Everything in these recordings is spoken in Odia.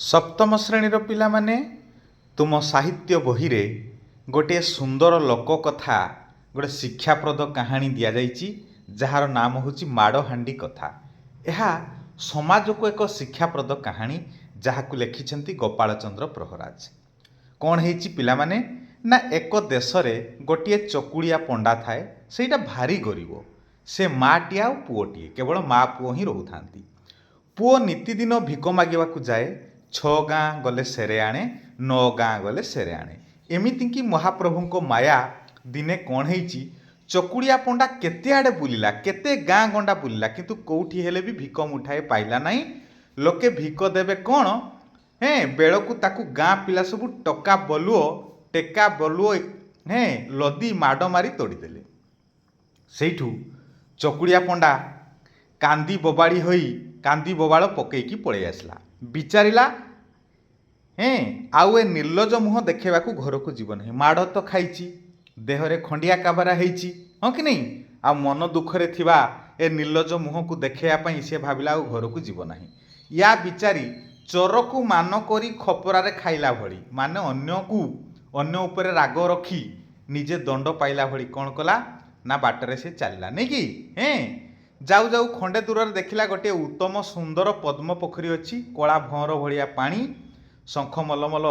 ସପ୍ତମ ଶ୍ରେଣୀର ପିଲାମାନେ ତୁମ ସାହିତ୍ୟ ବହିରେ ଗୋଟିଏ ସୁନ୍ଦର ଲୋକ କଥା ଗୋଟେ ଶିକ୍ଷାପ୍ରଦ କାହାଣୀ ଦିଆଯାଇଛି, ଯାହାର ନାମ ହେଉଛି ମାଡ଼ହାଣ୍ଡି କଥା। ଏହା ସମାଜକୁ ଏକ ଶିକ୍ଷାପ୍ରଦ କାହାଣୀ, ଯାହାକୁ ଲେଖିଛନ୍ତି ଗୋପାଳ ଚନ୍ଦ୍ର ପ୍ରହରାଜ। କ'ଣ ହେଇଛି ପିଲାମାନେ, ନା ଏକ ଦେଶରେ ଗୋଟିଏ ଚକୁଳିଆ ପଣ୍ଡା ଥାଏ। ସେଇଟା ଭାରି ଗରିବ। ସେ ମାଆଟିଏ ଆଉ ପୁଅଟିଏ, କେବଳ ମା ପୁଅ ହିଁ ରହୁଥାନ୍ତି। ପୁଅ ନିତିଦିନ ଭିକ ମାଗିବାକୁ ଯାଏ। 6 ଗାଁ ଗଲେ ସେରେ ଆଣେ, 9 ଗାଁ ଗଲେ ସେରେ ଆଣେ। ଏମିତିକି ମହାପ୍ରଭୁଙ୍କ ମାୟା ଦିନେ କ'ଣ ହେଇଛି, ଚକୁଳିଆ ପଣ୍ଡା କେତେ ଆଡ଼େ ବୁଲିଲା, କେତେ ଗାଁ ଗଣ୍ଡା ବୁଲିଲା, କିନ୍ତୁ କେଉଁଠି ହେଲେ ବି ଭିକ ମୁଠାଏ ପାଇଲା ନାହିଁ। ଲୋକେ ଭିକ ଦେବେ କ'ଣ, ବେଳକୁ ତାକୁ ଗାଁ ପିଲା ସବୁ ଟେକା ବଲୁଅ ଲଦି ମାଡ଼ ମାରି ତୋଡ଼ିଦେଲେ। ସେଇଠୁ ଚକୁଳିଆ ପଣ୍ଡା କାନ୍ଦି ବୋବାଳ ପକେଇକି ପଳେଇ ଆସିଲା। ବିଚାରିଲା ଆଉ ଏ ନିର୍ଲଜ ମୁହଁ ଦେଖେଇବାକୁ ଘରକୁ ଯିବ ନାହିଁ। ମାଡ଼ ତ ଖାଇଛି, ଦେହରେ ଖଣ୍ଡିଆ କାବରା ହେଇଛି, ହଁ କି ନାହିଁ? ଆଉ ମନ ଦୁଃଖରେ ଥିବା ଏ ନିର୍ଲଜ ମୁହଁକୁ ଦେଖେଇବା ପାଇଁ ସେ ଭାବିଲା ଆଉ ଘରକୁ ଯିବ ନାହିଁ। ୟା ବିଚାରି ଚୋରକୁ ମାନ କରି ଖପରାରେ ଖାଇଲା ଭଳି, ମାନେ ଅନ୍ୟ ଉପରେ ରାଗ ରଖି ନିଜେ ଦଣ୍ଡ ପାଇଲା ଭଳି କ'ଣ କଲା ନା ବାଟରେ ସେ ଚାଲିଲା ନେଇକି ଯାଉ ଯାଉ ଖଣ୍ଡେ ଦୂରରେ ଦେଖିଲା ଗୋଟିଏ ଉତ୍ତମ ସୁନ୍ଦର ପଦ୍ମ ପୋଖରୀ ଅଛି। କଳା ଭଅଁର ଭଳିଆ ପାଣି, ଶଙ୍ଖ ମଲମଲ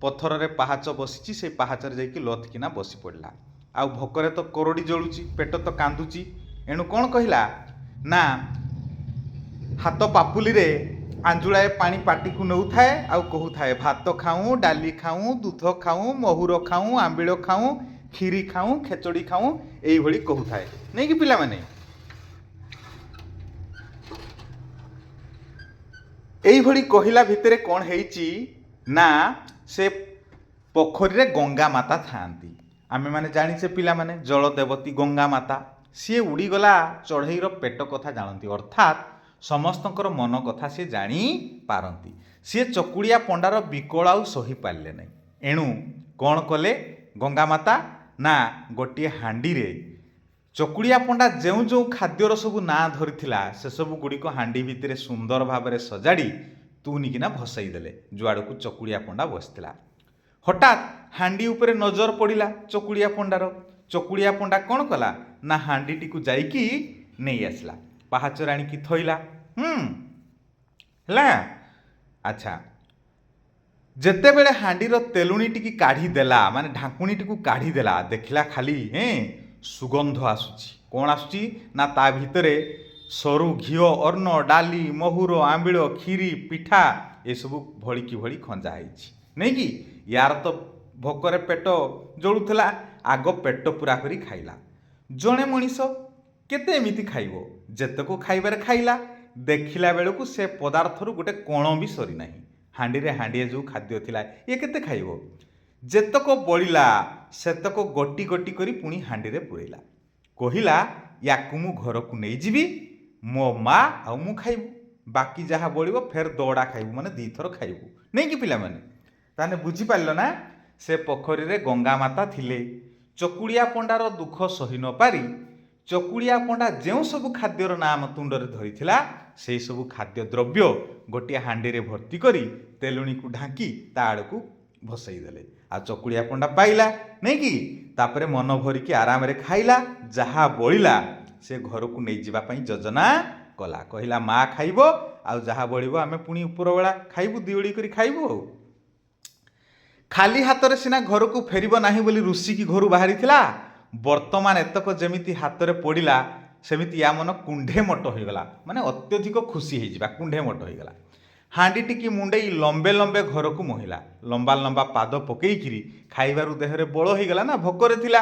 ପଥରରେ ପାହାଚ ବସିଛି। ସେଇ ପାହାଚରେ ଯାଇକି ଲଥକିନା ବସି ପଡ଼ିଲା। ଆଉ ଭୋକରେ ତ କରଡ଼ି ଜଳୁଛି, ପେଟ ତ କାନ୍ଦୁଛି। ଏଣୁ କ'ଣ କହିଲା ନା ହାତ ପାପୁଲିରେ ଆଞ୍ଜୁଳାଏ ପାଣି ପାଟିକୁ ନେଉଥାଏ ଆଉ କହୁଥାଏ, ଭାତ ଖାଉଁ, ଡାଲି ଖାଉଁ, ଦୁଧ ଖାଉଁ, ମହୁର ଖାଉଁ, ଆମ୍ବିଳ ଖାଉଁ, କ୍ଷୀରି ଖାଉଁ, ଖେଚଡ଼ି ଖାଉଁ, ଏଇଭଳି କହୁଥାଏ ନେଇକି ପିଲାମାନେ। ଏଇଭଳି କହିଲା ଭିତରେ କ'ଣ ହେଇଛି ନା ସେ ପୋଖରୀରେ ଗଙ୍ଗା ମାତା ଥାଆନ୍ତି। ଆମେମାନେ ଜାଣିଛେ ପିଲାମାନେ, ଜଳଦେବତୀ ଗଙ୍ଗା ମାତା। ସିଏ ଉଡ଼ିଗଲା ଚଢ଼େଇର ପେଟ କଥା ଜାଣନ୍ତି, ଅର୍ଥାତ୍ ସମସ୍ତଙ୍କର ମନ କଥା ସିଏ ଜାଣିପାରନ୍ତି। ସିଏ ଚକୁଳିଆ ପଣ୍ଡାର ବିକଳ ଆଉ ସହିପାରିଲେ ନାହିଁ। ଏଣୁ କ'ଣ କଲେ ଗଙ୍ଗା ମାତା, ନା ଗୋଟିଏ ହାଣ୍ଡିରେ ଚକୁଳିଆ ପଣ୍ଡା ଯେଉଁ ଯେଉଁ ଖାଦ୍ୟର ସବୁ ନାଁ ଧରିଥିଲା ସେସବୁ ଗୁଡ଼ିକ ହାଣ୍ଡି ଭିତରେ ସୁନ୍ଦର ଭାବରେ ସଜାଡ଼ି ତୁନିକିନା ଭସେଇ ଦେଲେ ଯୁଆଡ଼କୁ ଚକୁଳିଆ ପଣ୍ଡା ବସିଥିଲା। ହଠାତ୍ ହାଣ୍ଡି ଉପରେ ନଜର ପଡ଼ିଲା ଚକୁଳିଆ ପଣ୍ଡାର। ଚକୁଳିଆ ପଣ୍ଡା କ'ଣ କଲା ନା ହାଣ୍ଡିଟିକୁ ଯାଇକି ନେଇ ଆସିଲା, ପାହାଚରେ ଆଣିକି ଥୋଇଲା। ହେଲା। ଆଚ୍ଛା, ଯେତେବେଳେ ହାଣ୍ଡିର ତେଲୁଣିଟିକି କାଢ଼ିଦେଲା, ମାନେ ଢାଙ୍କୁଣିଟିକୁ କାଢ଼ିଦେଲା, ଦେଖିଲା ଖାଲି ସୁଗନ୍ଧ ଆସୁଛି। କ'ଣ ଆସୁଛି ନା ତା ଭିତରେ ସରୁ ଘିଅ, ଅନ୍ନ, ଡାଲି, ମହୁର, ଆମ୍ବିଳ, କ୍ଷୀରି, ପିଠା ଏସବୁ ଭଳିକି ଭଳି ଖଞ୍ଜା ହେଇଛି ନେଇକି। ୟାର ତ ଭୋକରେ ପେଟ ଜଳୁଥିଲା, ଆଗ ପେଟ ପୁରା କରି ଖାଇଲା। ଜଣେ ମଣିଷ କେତେ ଏମିତି ଖାଇବ? ଯେତକ ଖାଇବାରେ ଖାଇଲା, ଦେଖିଲା ବେଳକୁ ସେ ପଦାର୍ଥରୁ ଗୋଟେ କଣ ବି ସରିନାହିଁ। ହାଣ୍ଡିରେ ହାଣ୍ଡିଏ ଯେଉଁ ଖାଦ୍ୟ ଥିଲା, ଇଏ କେତେ ଖାଇବ? ଯେତକ ବଳିଲା ସେତକ ଗୋଟି ଗୋଟି କରି ପୁଣି ହାଣ୍ଡିରେ ପୁରେଇଲା। କହିଲା, ୟାକୁ ମୁଁ ଘରକୁ ନେଇଯିବି, ମୋ ମା ଆଉ ମୁଁ ଖାଇବୁ, ବାକି ଯାହା ବଳିବ ଫେର ଦଅଡ଼ା ଖାଇବୁ, ମାନେ 2 ଥର ଖାଇବୁ ନେଇକି ପିଲାମାନେ। ତାହେଲେ ବୁଝିପାରିଲ ନା, ସେ ପୋଖରୀରେ ଗଙ୍ଗା ମାତା ଥିଲେ। ଚକୁଳିଆ ପଣ୍ଡାର ଦୁଃଖ ସହି ନ ପାରି ଚକୁଳିଆ ପଣ୍ଡା ଯେଉଁ ସବୁ ଖାଦ୍ୟର ନାମ ତୁଣ୍ଡରେ ଧରିଥିଲା, ସେଇ ସବୁ ଖାଦ୍ୟ ଦ୍ରବ୍ୟ ଗୋଟିଏ ହାଣ୍ଡିରେ ଭର୍ତ୍ତି କରି ତେଲୁଣିକୁ ଢାଙ୍କି ତା ଆଡ଼କୁ ଭସେଇ ଦେଲେ। ଆଉ ଚକୁଳିଆ ପଣ୍ଡା ପାଇଲା ନେଇକି, ତାପରେ ମନ ଭରିକି ଆରାମରେ ଖାଇଲା। ଯାହା ବଳିଲା ସେ ଘରକୁ ନେଇଯିବା ପାଇଁ ଯୋଜନା କଲା। କହିଲା, ମା ଖାଇବ, ଆଉ ଯାହା ବଳିବ ଆମେ ପୁଣି ଉପରବେଳା ଖାଇବୁ, ଦିଓଳି କରି ଖାଇବୁ। ଆଉ ଖାଲି ହାତରେ ସିନା ଘରକୁ ଫେରିବ ନାହିଁ ବୋଲି ରୁଷିକି ଘରୁ ବାହାରିଥିଲା। ବର୍ତ୍ତମାନ ଏତକ ଯେମିତି ହାତରେ ପଡ଼ିଲା, ସେମିତି ୟା ମନ କୁଣ୍ଢେ ମୋଟ ହୋଇଗଲା, ମାନେ ଅତ୍ୟଧିକ ଖୁସି ହେଇଯିବା, କୁଣ୍ଢେ ମୋଟ ହୋଇଗଲା। ହାଣ୍ଡିଟିକି ମୁଣ୍ଡେଇ ଲମ୍ବେ ଲମ୍ବେ ଘରକୁ ମୋହିଲା। ଲମ୍ବା ଲମ୍ବା ପାଦ ପକେଇକିରି, ଖାଇବାରୁ ଦେହରେ ବଳ ହେଇଗଲା ନା, ଭୋକରେ ଥିଲା।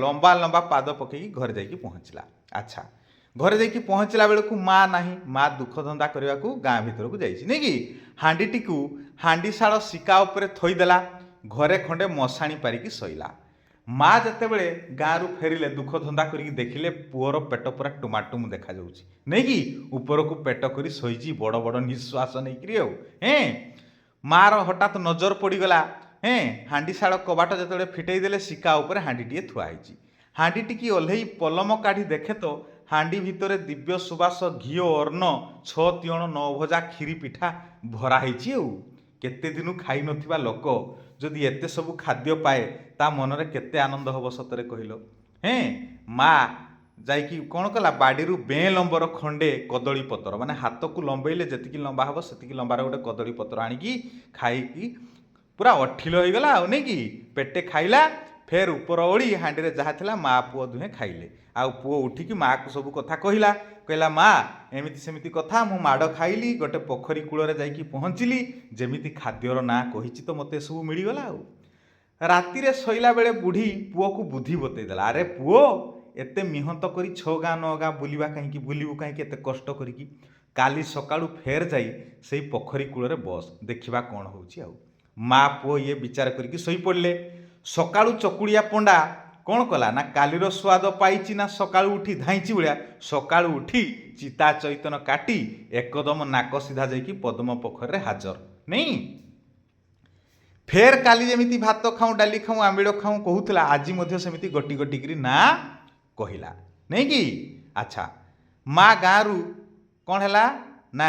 ଲମ୍ବା ଲମ୍ବା ପାଦ ପକେଇକି ଘରେ ଯାଇକି ପହଞ୍ଚିଲା। ଆଚ୍ଛା, ଘରେ ଯାଇକି ପହଞ୍ଚିଲା ବେଳକୁ ମା ନାହିଁ। ମା ଦୁଃଖ ଧନ୍ଦା କରିବାକୁ ଗାଁ ଭିତରକୁ ଯାଇଛି ନେଇକି। ହାଣ୍ଡିଟିକୁ ହାଣ୍ଡିଶାଳ ଶିକା ଉପରେ ଥୋଇଦେଲା। ଘରେ ଖଣ୍ଡେ ମଶାଣି ପାରିକି ଶୋଇଲା। ମା ଯେତେବେଳେ ଗାଁରୁ ଫେରିଲେ, ଦୁଃଖ ଧନ୍ଦା କରିକି ଦେଖିଲେ ପୁଅର ପେଟ ପୁରା ଟୁମାଟୁମ ଦେଖାଯାଉଛି ନେଇକି। ଉପରକୁ ପେଟ କରି ଶୋଇଛି ବଡ଼ ବଡ଼ ନିଶ୍ୱାସ ନେଇକିରି। ଆଉ ମାର ହଠାତ୍ ନଜର ପଡ଼ିଗଲା। ହାଣ୍ଡିଶାଳ କବାଟ ଯେତେବେଳେ ଫିଟେଇ ଦେଲେ, ଶିକା ଉପରେ ହାଣ୍ଡିଟିଏ ଥୁଆ ହେଇଛି। ହାଣ୍ଡିଟିକି ଓହ୍ଲେଇ ପଲମ କାଢ଼ି ଦେଖେ ତ, ହାଣ୍ଡି ଭିତରେ ଦିବ୍ୟ ସୁବାସ ଘିଅ, ଅନ୍ନ, 6 ତିଅଣ 9 ଭଜା କ୍ଷୀରି ପିଠା ଭରା ହେଇଛି। ଆଉ केते दिनु खाई नथिबा लोक जदि एते सब खाद्य पाए ता मनरे केते आनंद हब सतरे कहिलो। हें माँ जाइकी कौन कला बाड़ी बें लंबर खंडे कदली पतर माने हाथ को लंबेले जेतिकी लंबा हम सेतिकी लंबार गोटे कदली पतर आनिकी खाई पूरा अठिल हो गला आ नहीं कि पेटे खाइला फेर ऊपर ओढ़ी हांडी जहाँ थिला माँ पुओ दुहे खाइले आ पुओ उठिकी माँ को सब कथा कहला कहला माँ एमिति सेमिति कथा मु माड़ खाइली गोटे पोखरी कूल जाइकी पहुँचली जेमिति खाद्यर ना कहिछि तो मते सब मिलगला आ रातिरे शोइला बेले बुढ़ी पुओ को बुद्धि बतईदेला अरे पुओ एते मिहंत करी 6 गाँ 9 गाँ बुलवा कहीं बुलू कहीं एते कष्ट करिकी काली सकाळू फेर जाई सेई पोखरी कूल बस देखिबा कौन होउछि आ माँ पुओ ये विचार करिकी शोई पड़ले। सकाळू चकुड़िया पंडा कौन कला ना कालीर स्वाद पाइछि ना सकाळू उठी धाइछि भलिया सकाळू उठी चिता चैतन काटी एकदम नाक सीधा जाइकी पद्म पोखरी हाजर नहीं। फेर काली जेमिति भात खाऊँ डाली खाऊँ आंबिड़ खाऊँ कहूला आज सेमिति गोटी गोटी करी ना कहला नहीं कि। अच्छा माँ गाँरु कौन है ना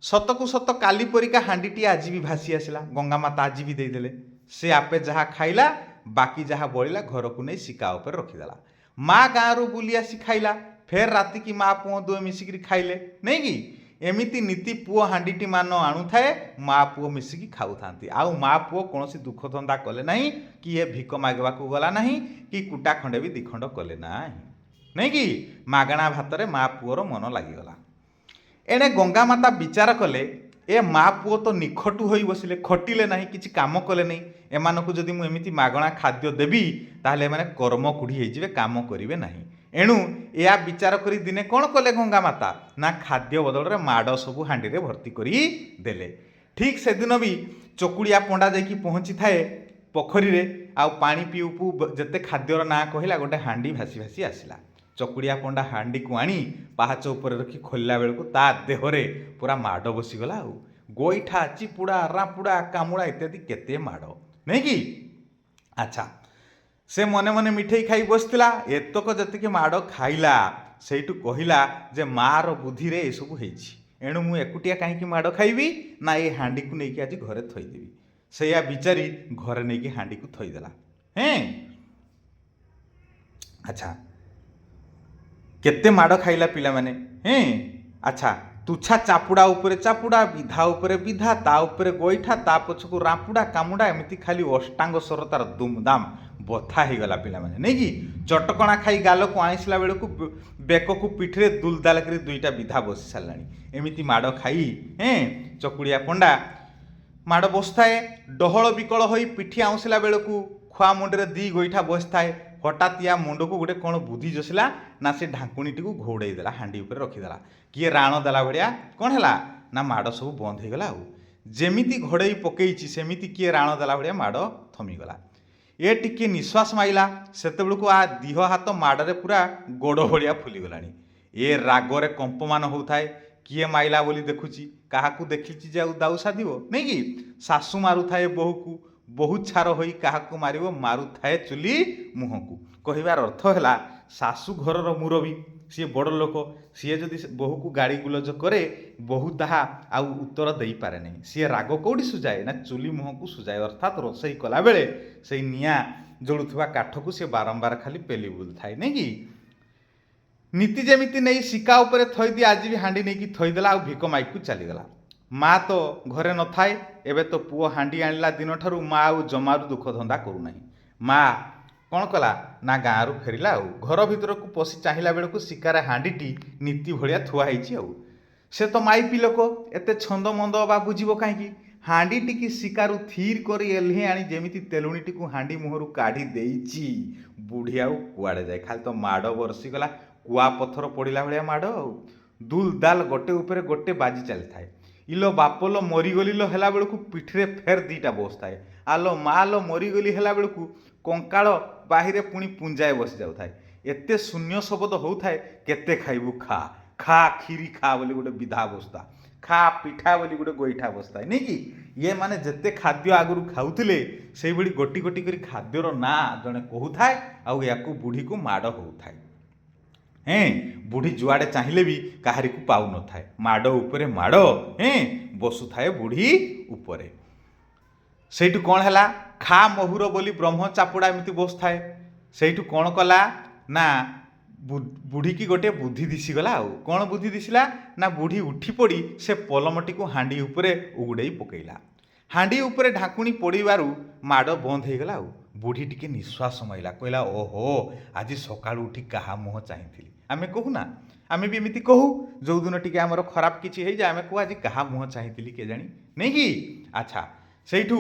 सतकु सत काली परिका हांडीटी आज भी भासी आसला गंगा माता आज भी देदेले से आपे जहाँ खाइला बाकी जहाँ बड़ा घर को नहीं सिका उपर रखीदेला। माँ गाँरु बुली आसी खाइला फेर राति की माँ पुओ दुए मिसिकी खाइले नहीं कि एमिति नीति पुओ हांडीटी मान आणु थाए माँ पुओ मिसिकी खाऊ थांती आउ माँ पुओ कौन दुख धंदा कले नहीं कि ये भिक मागवा को गला नहीं कि कुटा खंडे भी दिखंड कले नहीं कि मागणा भातरे माँ पुओर मन लगिगला। एणे गंगा माता विचार कले ए माँ पुओ तो निखटू हो बसिले खटिले नहीं किसी काम कले नहीं एमानकु जदि मु एमिति मागणा खाद्य देवी ताहले एमाने कर्म कुढ़ी होइजिवे काम करिवे नहीं। एणु या विचार करी दिने कौन कले गंगा माता ना खाद्य बदल रे माड़ सबू हांडी रे भर्ती करी देले। ठीक से दिन भी चकुड़िया पंडा जाइकी पहुँची थाए पोखरी रे आ पानी पीऊ पू जेते खाद्यर ना कहला गोटे हांडी भासी भासी आसला। चकुड़िया पंडा हांडी को आनी पाहाच उपर रखी खोलला बेलू ता देहरे पूरा माड़ बसीगला आ गोईठा चिपुड़ा रापुड़ा कामुड़ा इत्यादि केते माड़ नहीं कि। अच्छा से मने मने मिठेई खाई बसला एतक जतिके माड़ खाइला सेठू कहला जे मार बुद्धि रे सब होइछि एणु मु एकुटिया कहीं माड़ खाइबी ना ये हांडी को लेकिन आज घरे थईदेवी से या बिचारी घरे नहीं हांडी को थईदेला। हैं अच्छा केते माड़ खाइला पिला माने हैं। अच्छा तुछा चापुड़ा उपरे चापुड़ा विधा उपरे विधा ता उपरे गोईठा ता पछकु रापुड़ा कामुड़ा एमिति खाली अष्टांग स्वर तार दुमदाम बथा हो गला पिला माने नहीं कि चटकणा खाई गाल को आईसला बेल को बेक को पिठरे दुलदाल कर दुईटा विधा बसी साराणी एमिति माड़ खाई हैं चकुड़िया पंडा माड़ बसताए डहल विकल हो पिठी आउसला बेल को खुआ मुंडे दी गोईठा बसताए हठात या मुंड को गोटे कौन बुद्धि जसला ना से ढाकुणीटी को घोड़े देला हांडी उपर रखीदेला किए राण देला भाया कौन है ना माड़ सब बंद हो गला जेमिति घोड़े पकईची सेमिति किए राण देला भाया माड़ थमीगला। ये टिके निश्वास माइला सेते बेलू आ दिह हाथ माड़े पूरा गोड़ भलिया फुलीगला ये रागरे कंपमान होता है किए माइला बोली देखुची क्या देखी जे दाऊ साधिब नहीं कि सासू मारुए बोहू को बहुत छार होई क्या मार मारुए चुली मुह को कहबार अर्थ है सासू घर मुरबी सी बड़ लोक सी जदि बोहू को गाड़ी गुलज करे बोहू ताहा आउ उत्तर दे पारे नहीं सी राग कौटी सुझाए ना चुली मुह को सुझाए अर्थात रोसई कला बेले से निआ जलुवा काठ को सी बारंबार खाली पेली बुल थाए नहीं कि नीति जेमिति नहीं सिका उपरे थईदी आज भी हांडी नहीं कि थईदेला आ भिक माइक को चलीगला। माँ तो घरे न थाए एबे तो पुओ हांडी आणला दिन ठारू माँ आ जमारू दुख धंदा करूना माँ कौन कला ना गाँव फेरला घर भीतर को पशि चाहिला बेल को शिकार हांडीटी नीति भाया थुआई से तो माइपी लोक एत छंद मंद बा बुझीब कहीं हांडी टी शिकार थीर कर एल्हे आनी जेमिति तेलुणीटी को हांडी मुहर काढ़ी देइची बुढ़ी आउ कुआड़े जाए खाली तो माड़ बरसीगला कुआ पथर पड़ा भाया माड़ दुल दाल गोटे उपरे गोटे बाजी चली थाए इलो बापलो मरीगली लो हेला बेलू पिठरे फेर दीटा बस थाए आलो माँ लो मरीगली हेला बेलू कंकाल बाहिरे पुणी पुंजाए बसी जाऊ थाए एते शून्य शब्द होता है केते खाइबू खा खा खीरी खा बोली गोटे विधा बसता खा पिठा बोली गोटे गोईठा बसता नहीं कि ये माने जेते खाद्य आगुरी खाऊले से भाई गोटी गोटी करी खाद्यर ना जड़े कहू थाए आउ या बुढ़ी को माड़ हो थाए ବୁଢ଼ୀ ଯୁଆଡ଼େ ଚାହିଁଲେ ବି କାହାରିକୁ ପାଉନଥାଏ। ମାଡ଼ ଉପରେ ମାଡ଼ ବସୁଥାଏ ବୁଢ଼ୀ ଉପରେ। ସେଇଠୁ କ'ଣ ହେଲା, ଖା ମହୁର ବୋଲି ବ୍ରହ୍ମ ଚାପୁଡ଼ା ଏମିତି ବସୁଥାଏ। ସେଇଠୁ କ'ଣ କଲା ନା ବୁଢ଼ୀକି ଗୋଟିଏ ବୁଦ୍ଧି ଦିଶିଗଲା। ଆଉ କ'ଣ ବୁଦ୍ଧି ଦିଶିଲା ନା ବୁଢ଼ୀ ଉଠି ପଡ଼ି ସେ ପଲମଟିକୁ ହାଣ୍ଡି ଉପରେ ଉଗୁଡ଼େଇ ପକାଇଲା। ହାଣ୍ଡି ଉପରେ ଢାଙ୍କୁଣୀ ପଡ଼ିବାରୁ ମାଡ଼ ବନ୍ଦ ହେଇଗଲା। ଆଉ ବୁଢ଼ୀ ଟିକେ ନିଶ୍ୱାସ ମାଇଲା, କହିଲା ଓହୋ ଆଜି ସକାଳୁ ଉଠି କାହା ମୁହଁ ଚାହିଁଥିଲି। ଆମେ କହୁନା, ଆମେ ବି ଏମିତି କହୁ, ଯେଉଁଦିନ ଟିକେ ଆମର ଖରାପ କିଛି ହେଇଯାଏ ଆମେ କହୁ ଆଜି କାହା ମୁହଁ ଚାହିଁଥିଲି କେଜାଣି, ନାଇଁ କି? ଆଚ୍ଛା, ସେଇଠୁ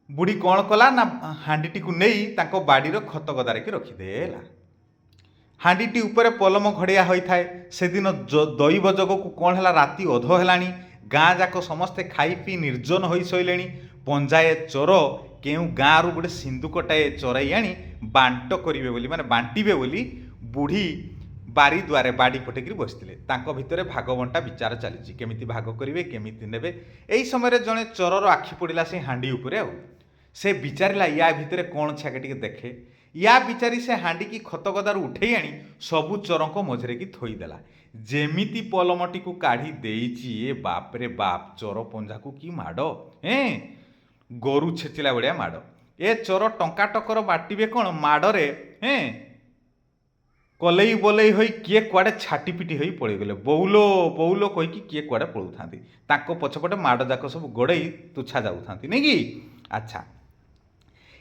ବୁଢ଼ୀ କ'ଣ କଲା ନା ହାଣ୍ଡିଟିକୁ ନେଇ ତାଙ୍କ ବାଡ଼ିର ଖତ ଗଦାରେକି ରଖିଦେଲା। ହାଣ୍ଡିଟି ଉପରେ ପଲମ ଘଡ଼ିଆ ହୋଇଥାଏ। ସେଦିନ ଦୈବ ଯୋଗକୁ କ'ଣ ହେଲା, ରାତି ଅଧ ହେଲାଣି। ଗାଁ ଯାକ ସମସ୍ତେ ଖାଇ ପିଇ ନିର୍ଜନ ହୋଇ ଶୋଇଲେଣି। ପଞ୍ଜାଏ ଚୋର କେଉଁ ଗାଁରୁ ଗୋଟେ ସିନ୍ଦୁକଟାଏ ଚୋରାଇ ଆଣି ବାଣ୍ଟ କରିବେ ବୋଲି, ମାନେ ବାଣ୍ଟିବେ ବୋଲି ବୁଢ଼ୀ ବାରି ଦ୍ୱାରେ ବାଡ଼ି ପଟେକିରି ବସିଥିଲେ। ତାଙ୍କ ଭିତରେ ଭାଗବଣ୍ଟା ବିଚାର ଚାଲିଛି, କେମିତି ଭାଗ କରିବେ, କେମିତି ନେବେ। ଏହି ସମୟରେ ଜଣେ ଚୋରର ଆଖି ପଡ଼ିଲା ସେ ହାଣ୍ଡି ଉପରେ। ଆଉ ସେ ବିଚାରିଲା ୟା ଭିତରେ କ'ଣ ଅଛି ଆଗେ ଟିକେ ଦେଖେ। ୟା ବିଚାରି ସେ ହାଣ୍ଡିକି ଖତଗଦାରୁ ଉଠେଇ ଆଣି ସବୁ ଚୋରଙ୍କ ମଝିରେ କି ଥୋଇଦେଲା। ଯେମିତି ପଲମଟିକୁ କାଢ଼ି ଦେଇଛି, ଏ ବାପରେ ବାପ, ଚୋର ପଞ୍ଝାକୁ କି ମାଡ଼, ଗୋରୁ ଛେଚିଲା ଭଳିଆ ମାଡ଼। ଏ ଚୋର ଟଙ୍କା ଟକର ବାଟିବେ କ'ଣ, ମାଡ଼ରେ କଲେଇ ବଲେଇ ହୋଇ କିଏ କୁଆଡ଼େ ଛାଟିପିଟି ହୋଇ ପଳେଇଗଲେ। ବଉଲୋ ବଉଲୋ କହିକି କିଏ କୁଆଡ଼େ ପଳାଉଥାନ୍ତି। ତାଙ୍କ ପଛପଟେ ମାଡ଼ ଯାକ ସବୁ ଗୋଡ଼େଇ ତୁଚ୍ଛା ଯାଉଥାନ୍ତି, ନାଇଁ କି? ଆଚ୍ଛା,